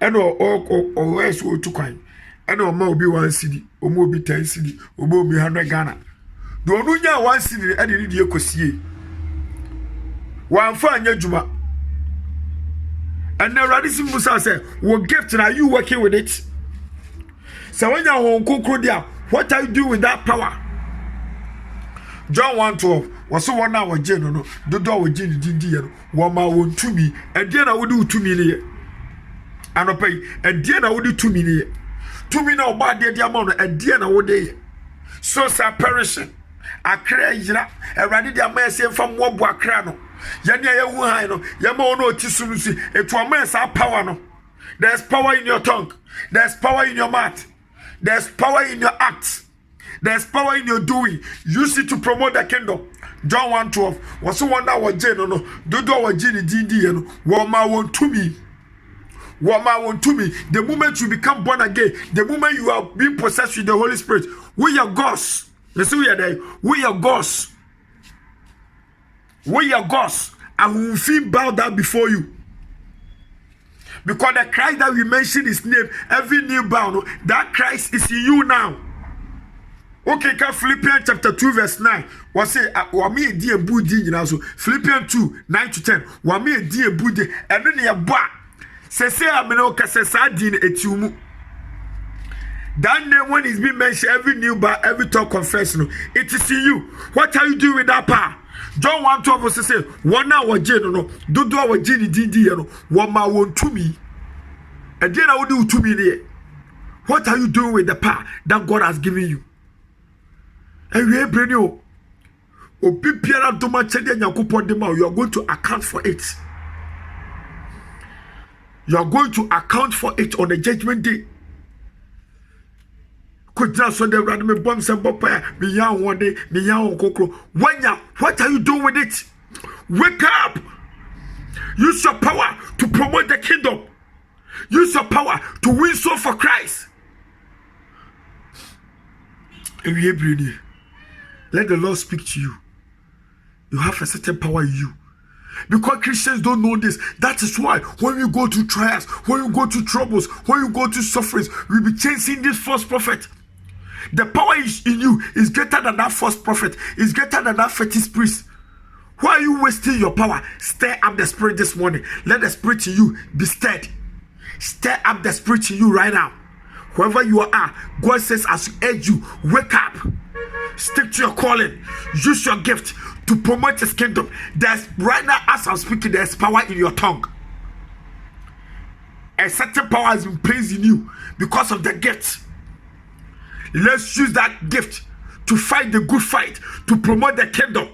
and or where's to coin. And Oma will be 1 cedi, Oma will be 10 cedi, Oma will be 100 Ghana. Do you know 1 cedi and you need your cosie? One fine Juma. And now Radisson Musa said, what gift are you working with it? So when you're home, what are you doing with that power? John 1:12 was so one hour gen no do gin no wama won to me and dear na would to me anopay and dear na would to me now bad dear amount and dear na would day so sa perishing akra yira erade dia ma ese fam wo bo akra no yene ya hu han no yema ono otisum si etu ama sa power no. There's power in your tongue, there's power in your mouth, there's power in your acts. There's power in your doing. Use it to promote the kingdom. John 1:12. Was so one hour Jane no. Do our Jane no. Wama want to me. Wama want to me. The moment you become born again, the moment you are being possessed with the Holy Spirit, we are gods. Listen, we are there. We are gods. We are gods. And we will feel bow down before you. Because the Christ that we mention his name, every knee bow, that Christ is in you now. Okay, Philippians chapter 2 verse 9. Was say wame edi ebudi nyina so. Philippians 2 9-10. Wame edi ebudi eno ne yeba. Sese amene o kase sa din etiumu. That name when is being mentioned, every new bar, every talk confession, it is in you. What are you doing with that power? John 1:12 say, one hour jeno no, do our jini didi no, one ma won to me. And then I will do to me there. What are you doing with the power that God has given you? And we bring you. You are going to account for it. You are going to account for it on the judgment day. What are you doing with it? Wake up. Use your power to promote the kingdom. Use your power to win soul for Christ. Let the Lord speak to you. You have a certain power in you. Because Christians don't know this. That is why when you go to trials, when you go to troubles, when you go to sufferings, we'll be chasing this false prophet. The power is in you is greater than that false prophet. Is greater than that fetish priest. Why are you wasting your power? Stir up the spirit this morning. Let the spirit in you be stirred. Stir up the spirit in you right now. Whoever you are, God says as you urge you, wake up. Stick to your calling. Use your gift to promote his kingdom. There's right now as I'm speaking, there's power in your tongue. A certain power has been placed in you because of the gift. Let's use that gift to fight the good fight, to promote the kingdom.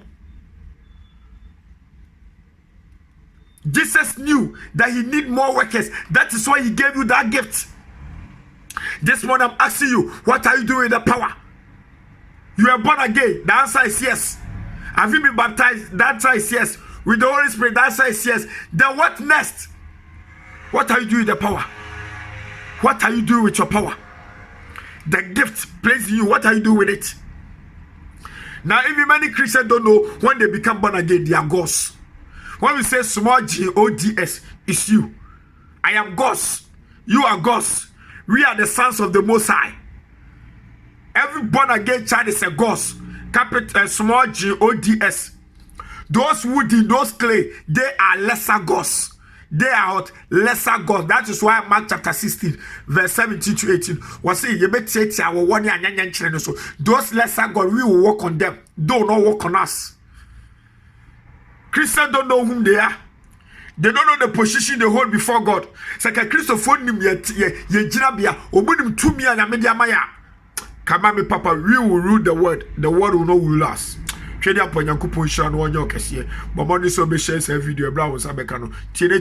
Jesus knew that he need more workers. That is why he gave you that gift. This morning I'm asking you, what are you doing with the power? You are born again. The answer is yes. Have you been baptized? The answer is yes. With the Holy Spirit, the answer is yes. Then what next? What are you doing with the power? What are you doing with your power? The gift placed in you, what are you doing with it? Now, even many Christians don't know when they become born again, they are gods. When we say small G-O-D-S, it's you. I am gods. You are gods. We are the sons of the Most High. Every born again child is a ghost. Capital small G-O-D-S. Those woody, those clay, they are lesser ghosts. They are lesser gods. That is why Mark chapter 16, verse 17-18 was saying, those lesser gods, we will work on them. Don't not work on us. Christians don't know whom they are. They don't know the position they hold before God. Saka Christopher nim ye jinabia obunim tumi anya media maya. Kama me papa, we will rule the world. The world will not rule us. Twede apon Yankopon hira no onye okese. Momoni so be share this video bra was abeka no. Tiene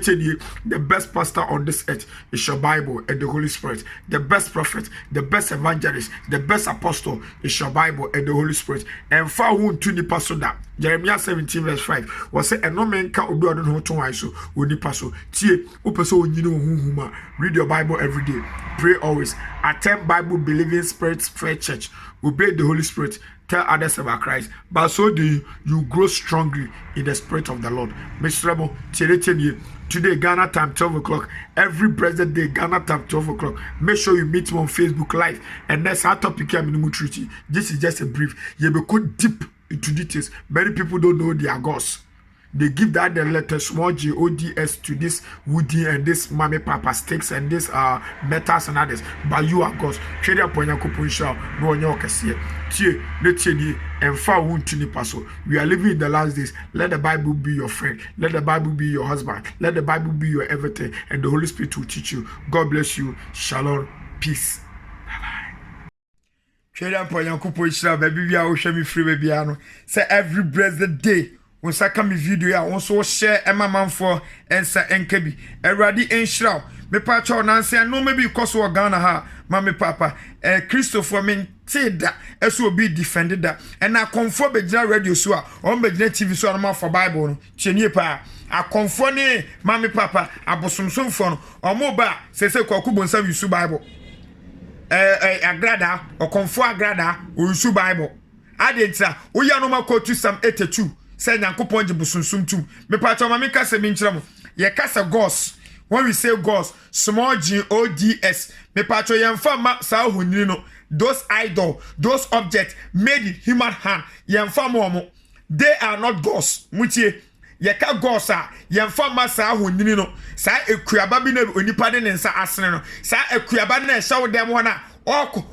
the best pastor on this earth is your Bible and the Holy Spirit. The best prophet, the best evangelist, the best apostle is your Bible and the Holy Spirit. And fa hu ntu nipa so da. Jeremiah 17 verse 5 was say eno menka obi odon ho to wan so onipa so. Tie upese onyini ohunhuma. Read your Bible every day. Pray always. Attend Bible believing spirit fair church. Obey the Holy Spirit. Tell others about Christ. But so do you grow strongly in the spirit of the Lord. Mr. Rebo, today, Ghana time, 12 o'clock. Every present day, Ghana time, 12 o'clock. Make sure you meet me on Facebook Live. And that's our topic here. This is just a brief. You will go deep into details. Many people don't know their gods. they give that the letter small G-O-D-S to this woody and this mommy papa sticks and this metals and others. But you are God's. Trade upon your coupon shall no one your cassia. Tie, let ye and far wound to Nipaso. We are living in the last days. Let the Bible be your friend. Let the Bible be your husband. Let the Bible be your everything. And the Holy Spirit will teach you. God bless you. Shalom. Peace. Trade upon your coupon shall baby. I will show me free baby. Say every blessed day. When I come video, I also share a man for Ensa Enkebi. Eradi Enshrow. Me pacho Nancy, I know maybe because we Ghana ha, Mammy Papa, Christopher mean said that as will be defended that. And I confirm the radio so on the TV so I'm for Bible. Cheniepa. I confirm Mammy Papa, I bought some phone or mobile, says a Kokubon Sam you Bible. Agrada or confirm Agrada or you Bible. I did, sir. We are no more quote to some 82. Say Yankopon de Busunsum too. Me pato mami kasa minchram. Ye kasa gos. When we say gos, small G-O-D-S. Me pato yemfa ma sa hunini no. Those idol, those objects made in human hand. Yemfa mo. They are not gos. Mutie. Ye ka gos a yemfa ma sa hunini no. Sa ekuaba bi na onipa de nsa asene no. Sa ekuaba na ehya wo dem ho na. Oko.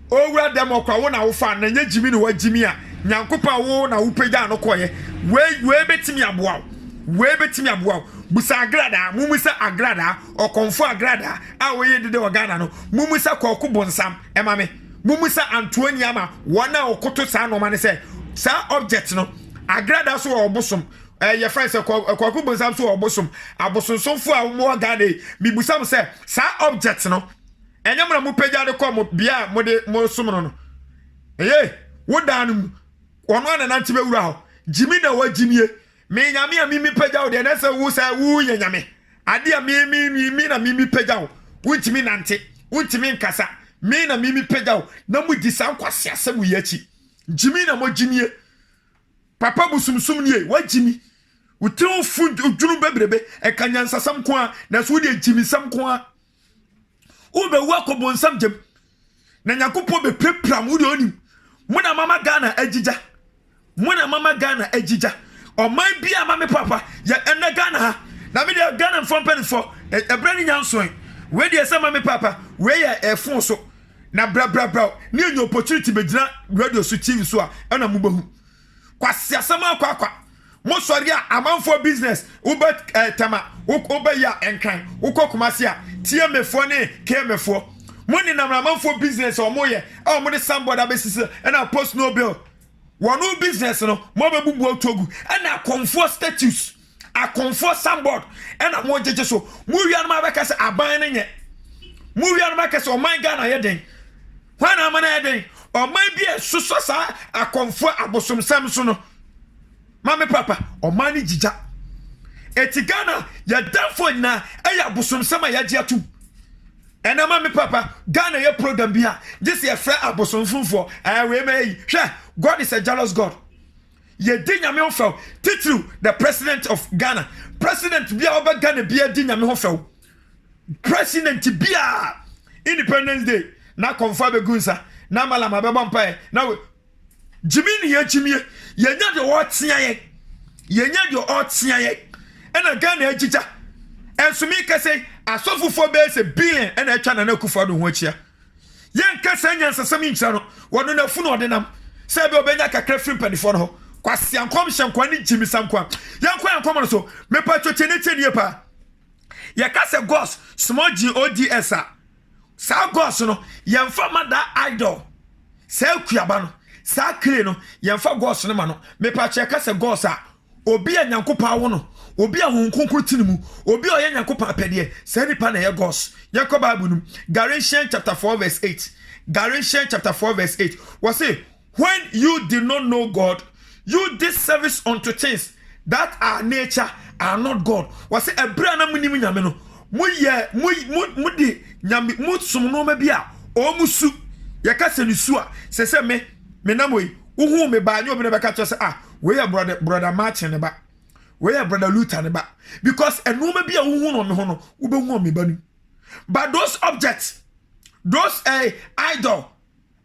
Owura dem okwa wo na wo fa na nya jimi ne wa jimi a. Nyankopa wo na wo pega no koye. We betimi aboa. We betimi aboa. Busa agrada, mumusa agrada, or konfo agrada, a we de Ghana no. Mumusa koku bonsam, emame. Mumusa Antonia ma, wana okoto sa no man say. Sa object no. Agrada so obosom. Your friend say koku bonsam so obosom. Abosom so fu a mo Ghana. Mi busam say sa object no. Enyam na mu pega de kom bia mo de mo som no. Eh, wo danum. Ono na nanti be wura ho. Jimi na wa jimie. Me nyame a mimi pagya wo de na se wo sa wo ye nyame. Ade a mi na mimi pagya wo. Wuntimi nante, wuntimi nkasa. Me na mimi pagya wo. Na mu di san kwase asem ye achi. Jimi na mo jimie. Papa busumsum nie, wa jimi. Utiro fund udwunu bebrebe e kanyansa sam ko a na so de jimi sam ko a. Wo be wa ko bonsam jem. Na nyakopo be prepram wo de onim. Muna mama Ghana ejija. Muna mama Ghana ejija. O man bia mama papa ya ena Ghana ha. Na me de Ghana from penny for e brand nyansoen. We de say mama papa we ya efon so. Na bra. Ni any opportunity be gina radio so TV so a na mubahu. Kwase asama akwa. Mo sori a amanfo business. Ube tama. Ube ya enkan. Ukokumasi a TMFo ne KMFo. Money na amanfo business o moye. O mo de somebody abesisi and I post no bill. One no business no mo be bubu otogu and I comfort status. I comfort somebody and I mo jeje so. Mu wi anu ma be kase aban ne nye. Mu wi anu ma kase o man Ghana ye den. When am na ye den? O man bi e soso sa I comfort abosom sam so no. Mama papa o man ni jija. Eti Ghana ya danfo na e ya abosom sam ya je atu. And I'm my papa, Ghana your program bia. This is a friend abosom funfo. We may God is a jealous God. Ye dinya me ofel. Titru, the president of Ghana. President bia over Ghana bia dinya me ofel. President bia Independence Day. Na confirm begunsa. Na malama be bompa. Now Jimmy ye Jimmy. Ye nya de what tia ye. Ye nya de what tia ye. And a Ghana ejija. And so me can say asofu for be say billion and a chana na kufa do ho chia yen ka sanya nsasam nchira no wono na funu odinam say be obenya kakra free penifo no ho kwase ankom hyenkwa ni jimi samkwa yankwa ankom no so me pa totene pa ye ka say ghost small GODS a sa ghost no yemfa mada idol sa kuaba no sa kle no yemfa ghost no ma no me pa che ka say ghost a obi anyankopa wo no obi a honkonkro tinimu obi a yankopa apede se nipa na ye gos yakọ bible num Galatians chapter 4 verse 8 Galatians chapter 4 verse 8 was say when you did not know God you did service unto things that are nature are not God was say ebra na munim nyame no mu di nyame mu som no ma bia o musu ye ka se nisu a se me na moyi uhu me ba nyo be na be ka to say we are brother Martin ne ba we are brother Luther ne ba because enuma bia uhu no me ho no ube hu me ba ni but those objects those idol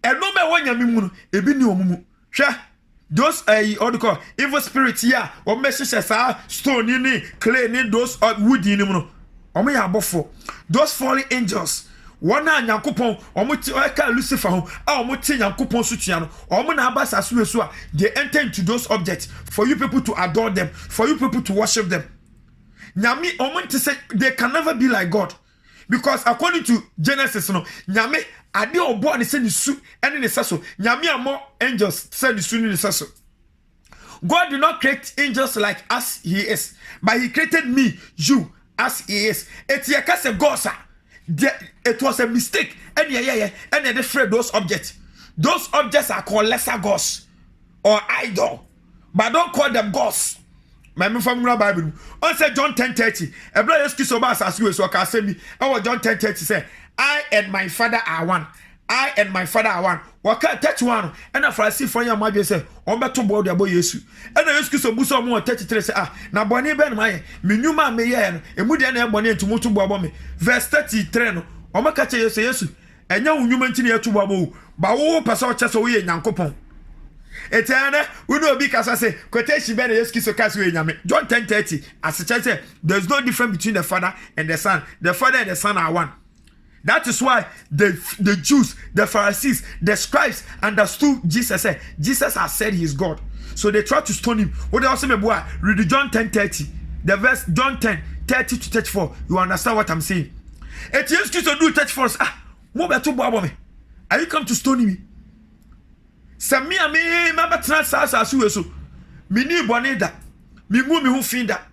enuma wo nyame mu no ebi ni omumu hwe those what do you call evil spirits here or messages stone in clay in those wood in no omo ya abofo those fallen angels one na nyankopon omo ti eka Lucifer ho omo ti nyankopon so tua no omo na abasa so a they enter into those objects for you people to adore them, for you people to worship them. Nyame omo ti say they can never be like God, because according to Genesis no nyame ade obo ne say ni su ene ne saso nyame amo angels say ni su ni saso. God did not create angels like as he is, but he created me, you, as he is. Etiaka gosa. It was a mistake. And they afraid those objects. Those objects are called lesser gods or idol, but don't call them gods. My family Bible. On say John 10:30. A brother excuse about as you so can say me. Our John 10:30 say, I and my father are one. I and my father are one. Waka touch one. And if I see for your mother say, on better board the boy Yesu. And the excuse of Busa more 33 say, na bonnie ben my minuma me yen, a mudian bonnie to motu bobomi. Verse 33 no. Omaka Yesu. And young human to babo. But oh, Pastor Chasaway and Yankopon. Etana, we know because I say, quotation better excuse of Casway Yame. John 10:30. As I say, there's no difference between the Father and the Son. The Father and the Son are one. That is why the Jews, the Pharisees, the scribes understood Jesus said, Jesus has said he is God. So they tried to stone him. What they also say, boy, read John 10:30. The verse John 10:30 to 34. You understand what I'm saying? It is to do 34. Move to Bob. Are you come to stone me? Samia me, Mama Transas as you so. Me ni boneda. Me mu me who find that.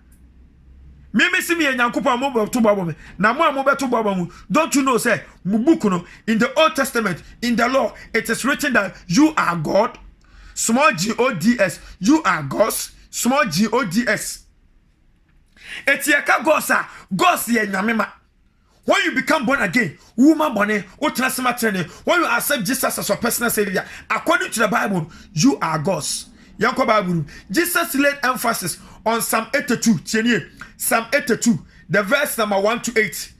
Me see me and Yankupa mobile to Babome. Now more mobile to Babamu. Don't you know, say, Mubukuno, in the Old Testament, in the law, it is written that you are God, small G-O-D-S, you are gods, small G-O-D-S. Etiaka gosa, gos ye nyamema. When you become born again, woman born, when you accept Jesus as your personal savior, according to the Bible, you are gods. Yanko Bible, Jesus laid emphasis on Psalm 82. Psalm 82, the verse number 1 to 8.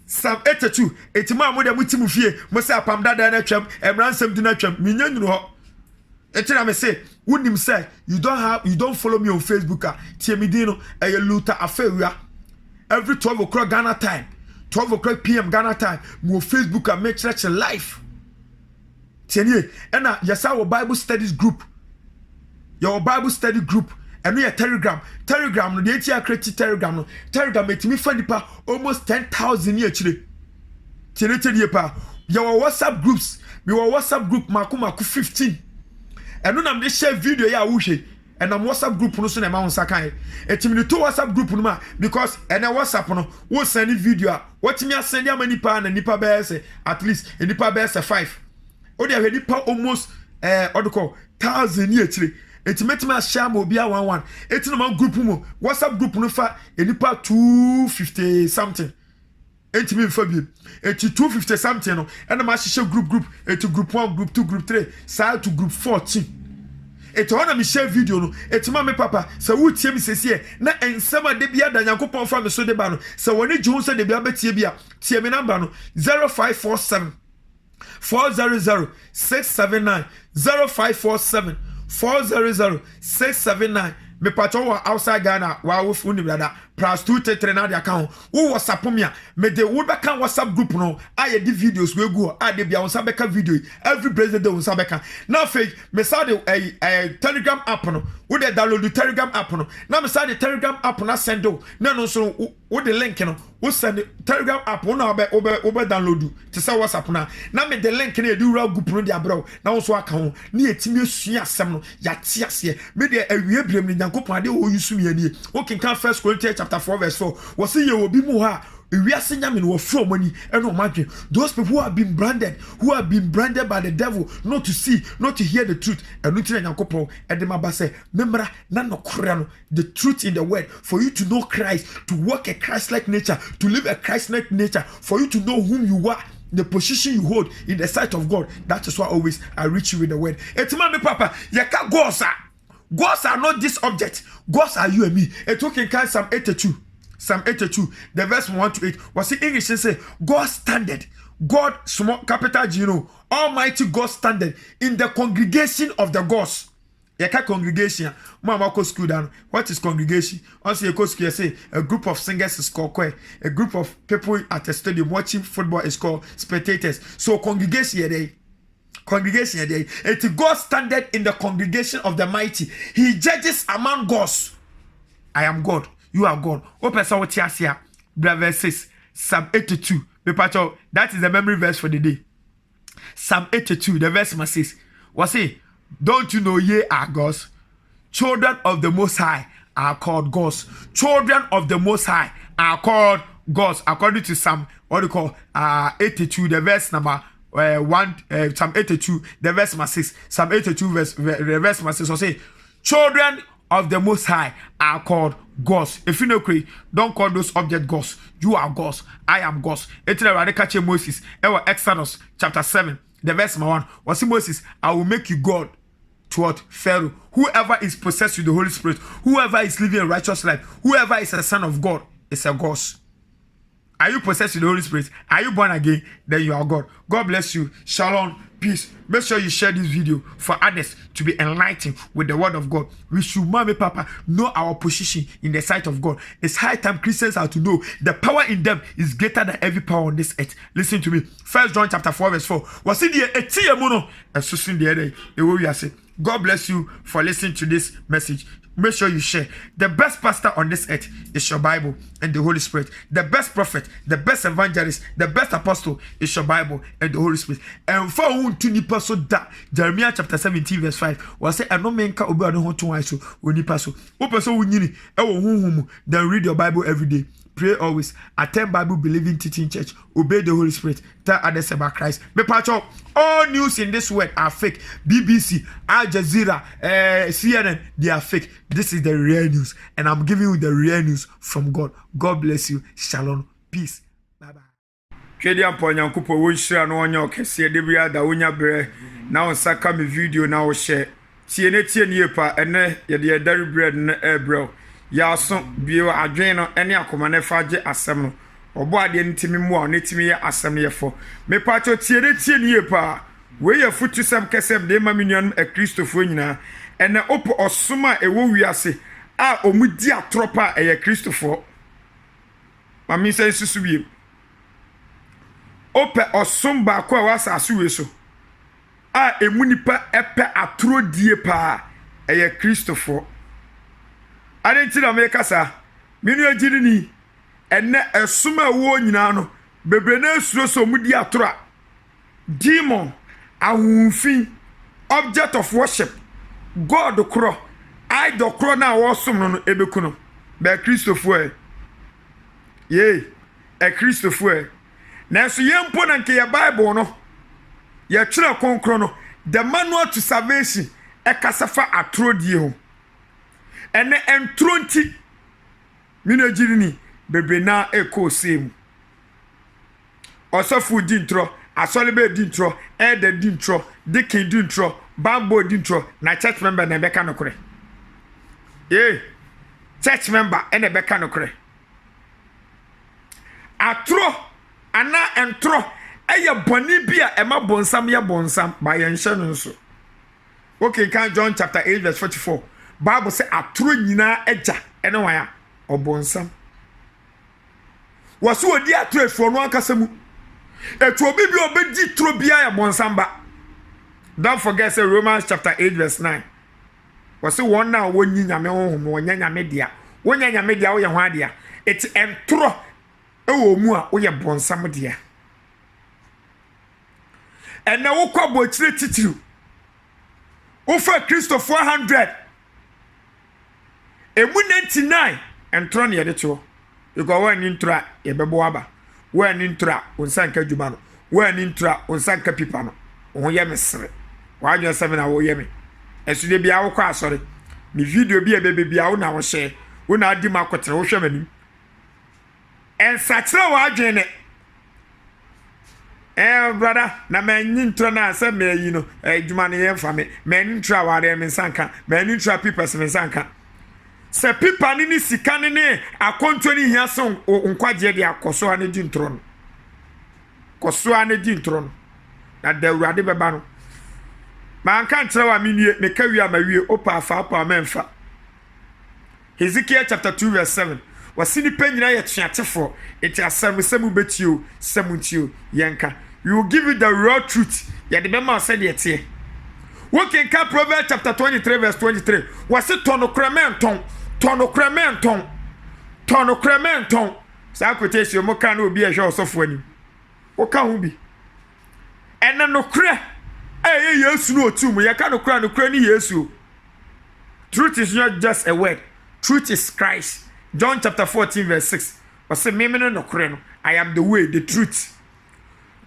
Psalm 82. Etima mo de mutimu fie, mo say apam dada na twam, emransem di na twam. Minya nyunu ho. Etina me say, wonim say you don't follow me on Facebook. Tie me din no, Luther Afewia. Every 12 o'clock Ghana time, 12 o'clock PM Ghana time, mo Facebook make church live. Tienye, ena yesa wo Bible studies group. Your Bible study group. And we a Telegram no the etia create Telegram no Telegram etimi fa nipa almost 10,000 year chile tele pa your WhatsApp groups your WhatsApp group maku 15 and no am dey share video ya wo hwe and am WhatsApp group no so na ma won sakan etimi to WhatsApp group no ma because and WhatsApp no wo send video what me send am nipa na nipa be say at least nipa be say 5 o dey nipa almost odoko 1,000 year chile. It's metima share mo bia 11 it's no man group mo WhatsApp group no fa enipa 250 something it's me fa bi it's 250 something no and ma share group it's group 1 group 2 group 3 side to group 14 it's one me share video no it's ma me papa so wo tie me sese na ensema de bia da Yakopon fa me so de ba no so woni ju so de bia betie bia tie me number no 0547 400 679 0547 400-679. Me patrol outside Ghana. Wow, uni brother. Plus 233 na the account. Who WhatsApp me? Me the would back WhatsApp group no. I the videos we go. I the bia on sabeka video. Every president on sabeka. Now fake. Me saw the Telegram app no. Would they download the Telegram app no? Now me saw the Telegram app na send do. No so with the link no. We send the Telegram app. We now over download do. To say WhatsApp na. Now me the link na do real group no dia bro. Now so account. Ni etimi esua asem no. Ya tia se. Me the awie brem ni Yankopon ade o yusu me ani. O kin kan 1 Corinthians chapter 4 verse 4. Was say ye obi mu ha. We are seeing them in our from money and no imagine those people who have been branded by the devil, not to see, not to hear the truth. And not to Yankopon and the Mabase, memra nano krano, the truth in the word, for you to know Christ, to walk a Christ-like nature, to live a Christ-like nature, for you to know whom you are, the position you hold in the sight of God. That is why always I reach you with the word. Etimami Papa, yaka gods are not this object. Gods are you and me. It took in Psalm 82. Psalm 82, the verse 1 to 8. Was the English say, God standard, God, small capital G, Almighty God standard in the congregation of the gods. Yeka congregation. Mama go school down. What is congregation? Also, you go school. You say a group of singers is called choir. A group of people at a stadium watching football is called spectators. So congregation here. Congregation here. It's God's standard in the congregation of the mighty. He judges among gods. I am God. You are God. Open some here. Verse 6. Psalm 82. That is the memory verse for the day. Psalm 82. The verse says, "What say? Don't you know ye are gods? Children of the Most High are called gods. Children of the Most High are called gods." According to Psalm, 82, the verse number 1, Psalm 82, the verse 6. Psalm 82, verse 6. So say, children of the Most High are called gods. If you know, don't call those object gods. You are gods. I am gods. It's the radical Moses. Exodus chapter 7, the verse 1. Was Moses? I will make you God to what? Pharaoh. Whoever is possessed with the Holy Spirit, whoever is living a righteous life, whoever is a son of God is a God. Are you possessed with the Holy Spirit? Are you born again? Then you are God. God bless you. Shalom. Peace. Make sure you share this video for others to be enlightened with the word of God. We should, mommy, papa, know our position in the sight of God. It's high time Christians are to know the power in them is greater than every power on this earth. Listen to me. 1 John chapter 4 verse 4. Was it the God bless you for listening to this message. Make sure you share. The best pastor on this earth is your Bible and the Holy Spirit. The best prophet, the best evangelist, the best apostle is your Bible and the Holy Spirit. And for whom to nipa so that Jeremiah chapter 17 verse 5 was say, "I no man can obey no to so when nipa so. Open so winini. Then read your Bible every day. Pray always. Attend Bible believing teaching church. Obey the Holy Spirit. Tell others about Christ. All news in this world are fake. BBC, Al Jazeera, CNN, they are fake. This is the real news. And I'm giving you the real news from God. God bless you. Shalom. Peace. Bye-bye. Kedian Ponyankupo, we share no one your case. Debria, da unya bre. Now, Saka me video now share. TNT yepa, and ye dairy bread and bro. Ya so bio adwen no ene akoma ne faje asem no obo ade ntimi mu a netimi ye asem ye fo me pacho tie ne ye pa we ye futu sem kesem de ma minyan e Kristofo nyina ene opo osoma ewo wiase a omudi atropa e ye Kristofo ma mi se susu bi ope osom ba ko wasa asuwe so a emunipa epe atro die pa e ye Kristofo. I didn't tell America, sir. Minu Jini, and a summer war nyinano, Bebrene so mudia tra. Demon, a woofy, object of worship, God the crow, I the crow now awesome no ebekuno, by Christopher. Yea, a Christopher. Now so young ponanke ya Bible no, ya chira concrono, the manual to salvation, a casafa atrodie. Ene entronti minojini bebe na eko same osofu dintro asolebe dintro ede dintro dikin dintro bambo dintro na church member na beka nokore church member ene beka nokore atro ana entro eye boni bia ema bonsam ya bonsam ba ye nhye no so. Okay, can John chapter 8 verse 44. Bible say atro nyina eja ene wan ya obonsam waso odi atro efo no akasemu etu obi bi obedi tro bia ya bonsam ba. Don't forget say Romans chapter 8 verse 9 waso won na wonyi nyame honhom wonya nyame dia wonya nyame dia wo ye ho adia eti entro ewo mu a wo ye bonsam dia ene wo kwabo chire titiru wo fa Christopher 100 emu 99 entro ne yede to you go one intra ye bebo aba one intra onsanka djuma no one intra onsanka pipa no wo ye mesre wa dwo 7 na wo ye me esude bia wo kwa asore ni video bia bebe bia wo na wo share wo na adi makotre wo hwe mani ensachira wa adwene brother na man intra na say me yi no djuma ne ye fa me man intra wa re me sanka man intra pipa se me sanka se pipa ni sika ni akonto ni hia so nkwaje de akoso ane di ntro no koso ane di ntro no na da urade beba no Man can't tell a minute, make carry a marie, opa, fapa, menfa. Ezekiel chapter 2, verse 7. Was see the penny at Chatterford, it has some bet you, yanka. We will give you the raw truth. Yet the member said yet here. Working Cap Proverbs chapter 23, verse 23. Was it tonocrementon? Sa quotation, Mokan will be a show of when you. What can we be? And then no cray. Yes, no, too. Me, I can't cry no cranny, yes, you. Truth is not just a word, truth is Christ. John chapter 14, verse 6. Was say, Mimino no creno. I am the way, the truth.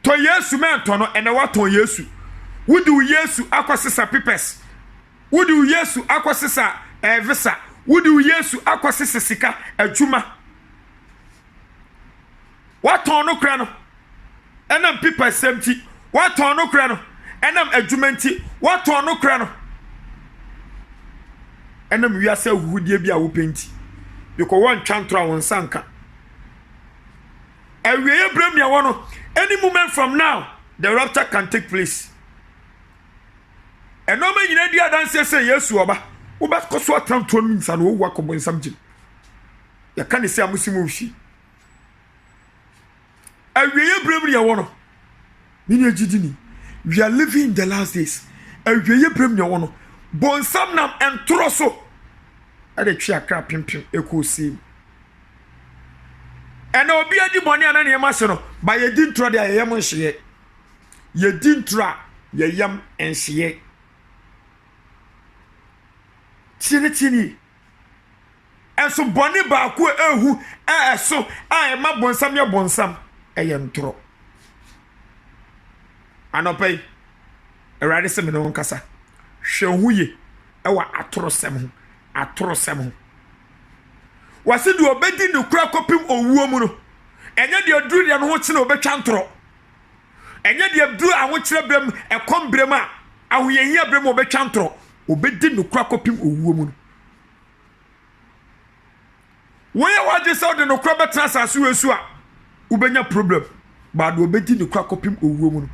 To yesu man tono, and what to yesu. Would do yesu aquasisa pipes? Would do yesu aquasisa visa? Would do yesu aquasisa sika a juma? What tono crano? And I'm pipes empty. What tono crano? And I'm a jumenti. What tono crano? And I'm we are say who dear be a whoopinty. Because one chantra one sanka. And we are blaming one. Any moment from now, the rapture can take place. And no man in India dance say yes, Waba. Uba Koswa Tram 2 minutes and walk on something. You can't say a Musimushi. And we are blaming one. Minya Jidini. We are living in the last days. And we are blaming one. Bon Samnam and Trosso. And the chair crap pim echo see. And I'll be at the money and any master by a din try the yam and she. Ye din try ye yam and she. Tini. And so Bonnie Baku, who so I am a bonsam ya bonsam, a yam tro. And I'll pay a radism in on cassa. Show who ye, our atrocem. Was it do a bedding to crack up him or woman? And yet you're doing and watching over chantro. And yet you're doing and watching them a combrema. And we hear them over chantro. Or bedding to crack up him or woman. Where was this out in the crab trans as you are? Ubenya problem. But we're bedding to crack up him or woman.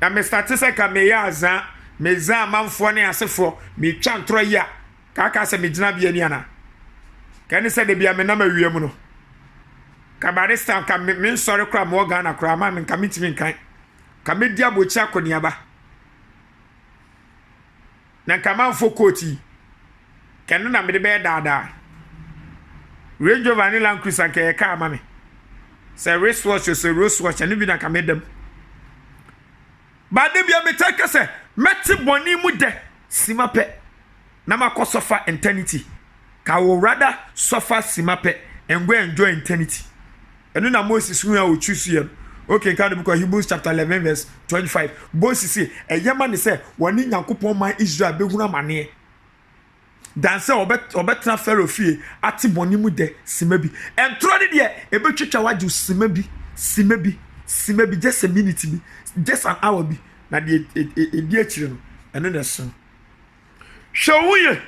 And Mr. Tessaka Meyaza, Meza Manfone as a for me chantro ya. Kaka se me jina bia ni ana. Kan se de bia me na ma wiem no. Kabarista ka me sorry kra mo Ghana kra ma me ka mitimi kan. Ka me dia bochi akoni ba. Na ka man fo koti. Kan na me de be dada. Range of Land Cruiser ka e ka ma me. Se wristwatch so wristwatch ani bi na ka me dem. Ba de bia me take se meti boni mu de simape. Nama ko suffer eternity. Ka wo rather suffer simape and go enjoy eternity. And na Moses who will choose you. Okay, can the book of Hebrews chapter 11 verse 25. Moses say, "A yaman say, wani Nyankopon man Israel be huna mane." Dan say obetra Pharaoh fie ati boni mu de simabi. And throw it there, e be twetwa waju simabi just a minute bi, just an hour bi. Na de e akire no. Eno na so. Showuye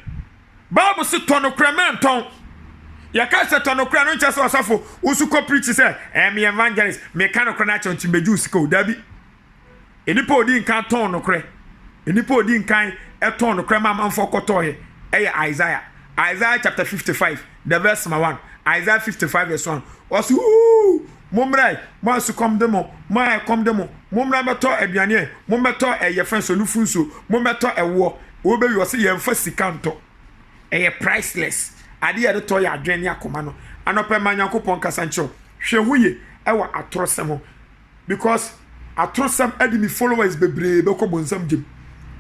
Bible say tonocrementon. Yaka say tonocre no nche so osafo usuko preach say me evangelist me kanokre na chon timbeju sika odabi. Enipa odi nkan tonocre. Enipa odi nkan e tonocre ma manfo kotoye. Isaiah chapter 55 the verse 1. Isaiah 55 verse 1. Osu momrai mo su kom demo mo kom demo momra beto aduane mo beto yefen so nufunso mo beto ewo obe wi ose ye mfa sika nto priceless ade ye to ya adwene akoma no anope manyankopon kasancho hwe huye ewa atrosem because atrosem adi mi followers bebre be ko bonsam jem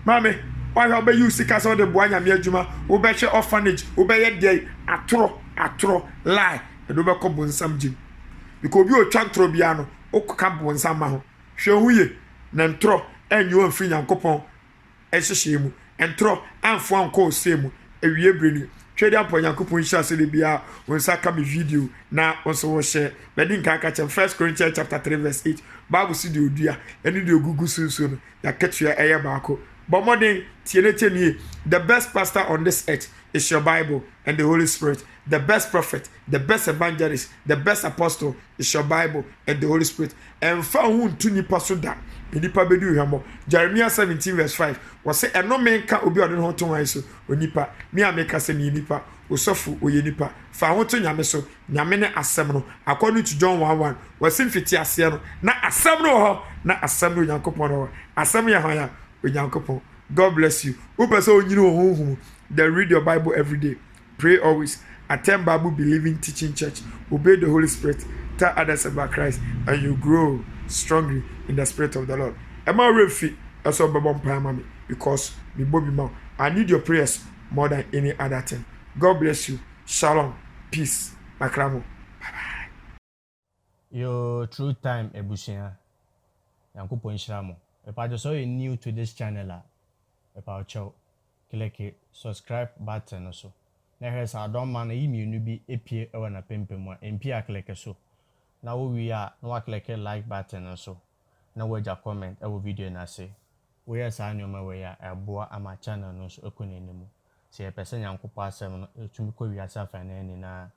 mame why obe you sika so de boanya me adwuma obe hwe orphanage obe ye dey atro lie edo be ko bonsam jem because bi o twantro bia no okka bonsam ma ho hwe huye na ntro enyo amfi nyankopon ehyehyɛ mu entro amfo anko semu ewie breni twede ampo Nyankopon hia se de bia wonsa ka me video na wonso wo share bedi nka ka chem 1 Corinthians chapter 3 verse 8 Bible si de odua eni de ogugu sunsu no ya ketua eye baako But more than the best pastor on this earth is your Bible and the Holy Spirit. The best prophet, the best evangelist, the best apostle is your Bible and the Holy Spirit. And found to nipa so that nipa bedu hamo. Jeremiah 17 verse 5 was say, and no man can obi odin ho to wan so onipa me ameka se me nipa osofu oye nipa fa ho to nyame so nyame ne asem no according to John 1:1 was fiti ase no na asem no ho na asem no Yankopon no asem ya ho ya Yankopon. God bless you. Upese onyiri ohunhum. Then read your Bible every day. Pray always. Attend Bible believing teaching church. Obey the Holy Spirit. Tell others about Christ, and you grow strongly in the Spirit of the Lord. Am I ready? That's all about because me Bobby Mount. I need your prayers more than any other thing. God bless you. Shalom. Peace. Makramo. Bye bye. Your true time ebusia. Yankopon shiramo. If I just saw you new to this channel, if I chow, click subscribe button also. Na hwɛ sɛ adɔmma na yi mmienu bi epie ɛwɔ na pempem a mpi akleke so na wo wi a na wakleke like button nso na wagya comment ɛwɔ video na se wo yɛ saa nneɛma wɔ ya ɛboa ama channel no so ɛkɔ n'anim sɛ yɛpɛ sɛ Nyankopɔn asɛm no ɛtumi kɔ wiase afa na nyinaa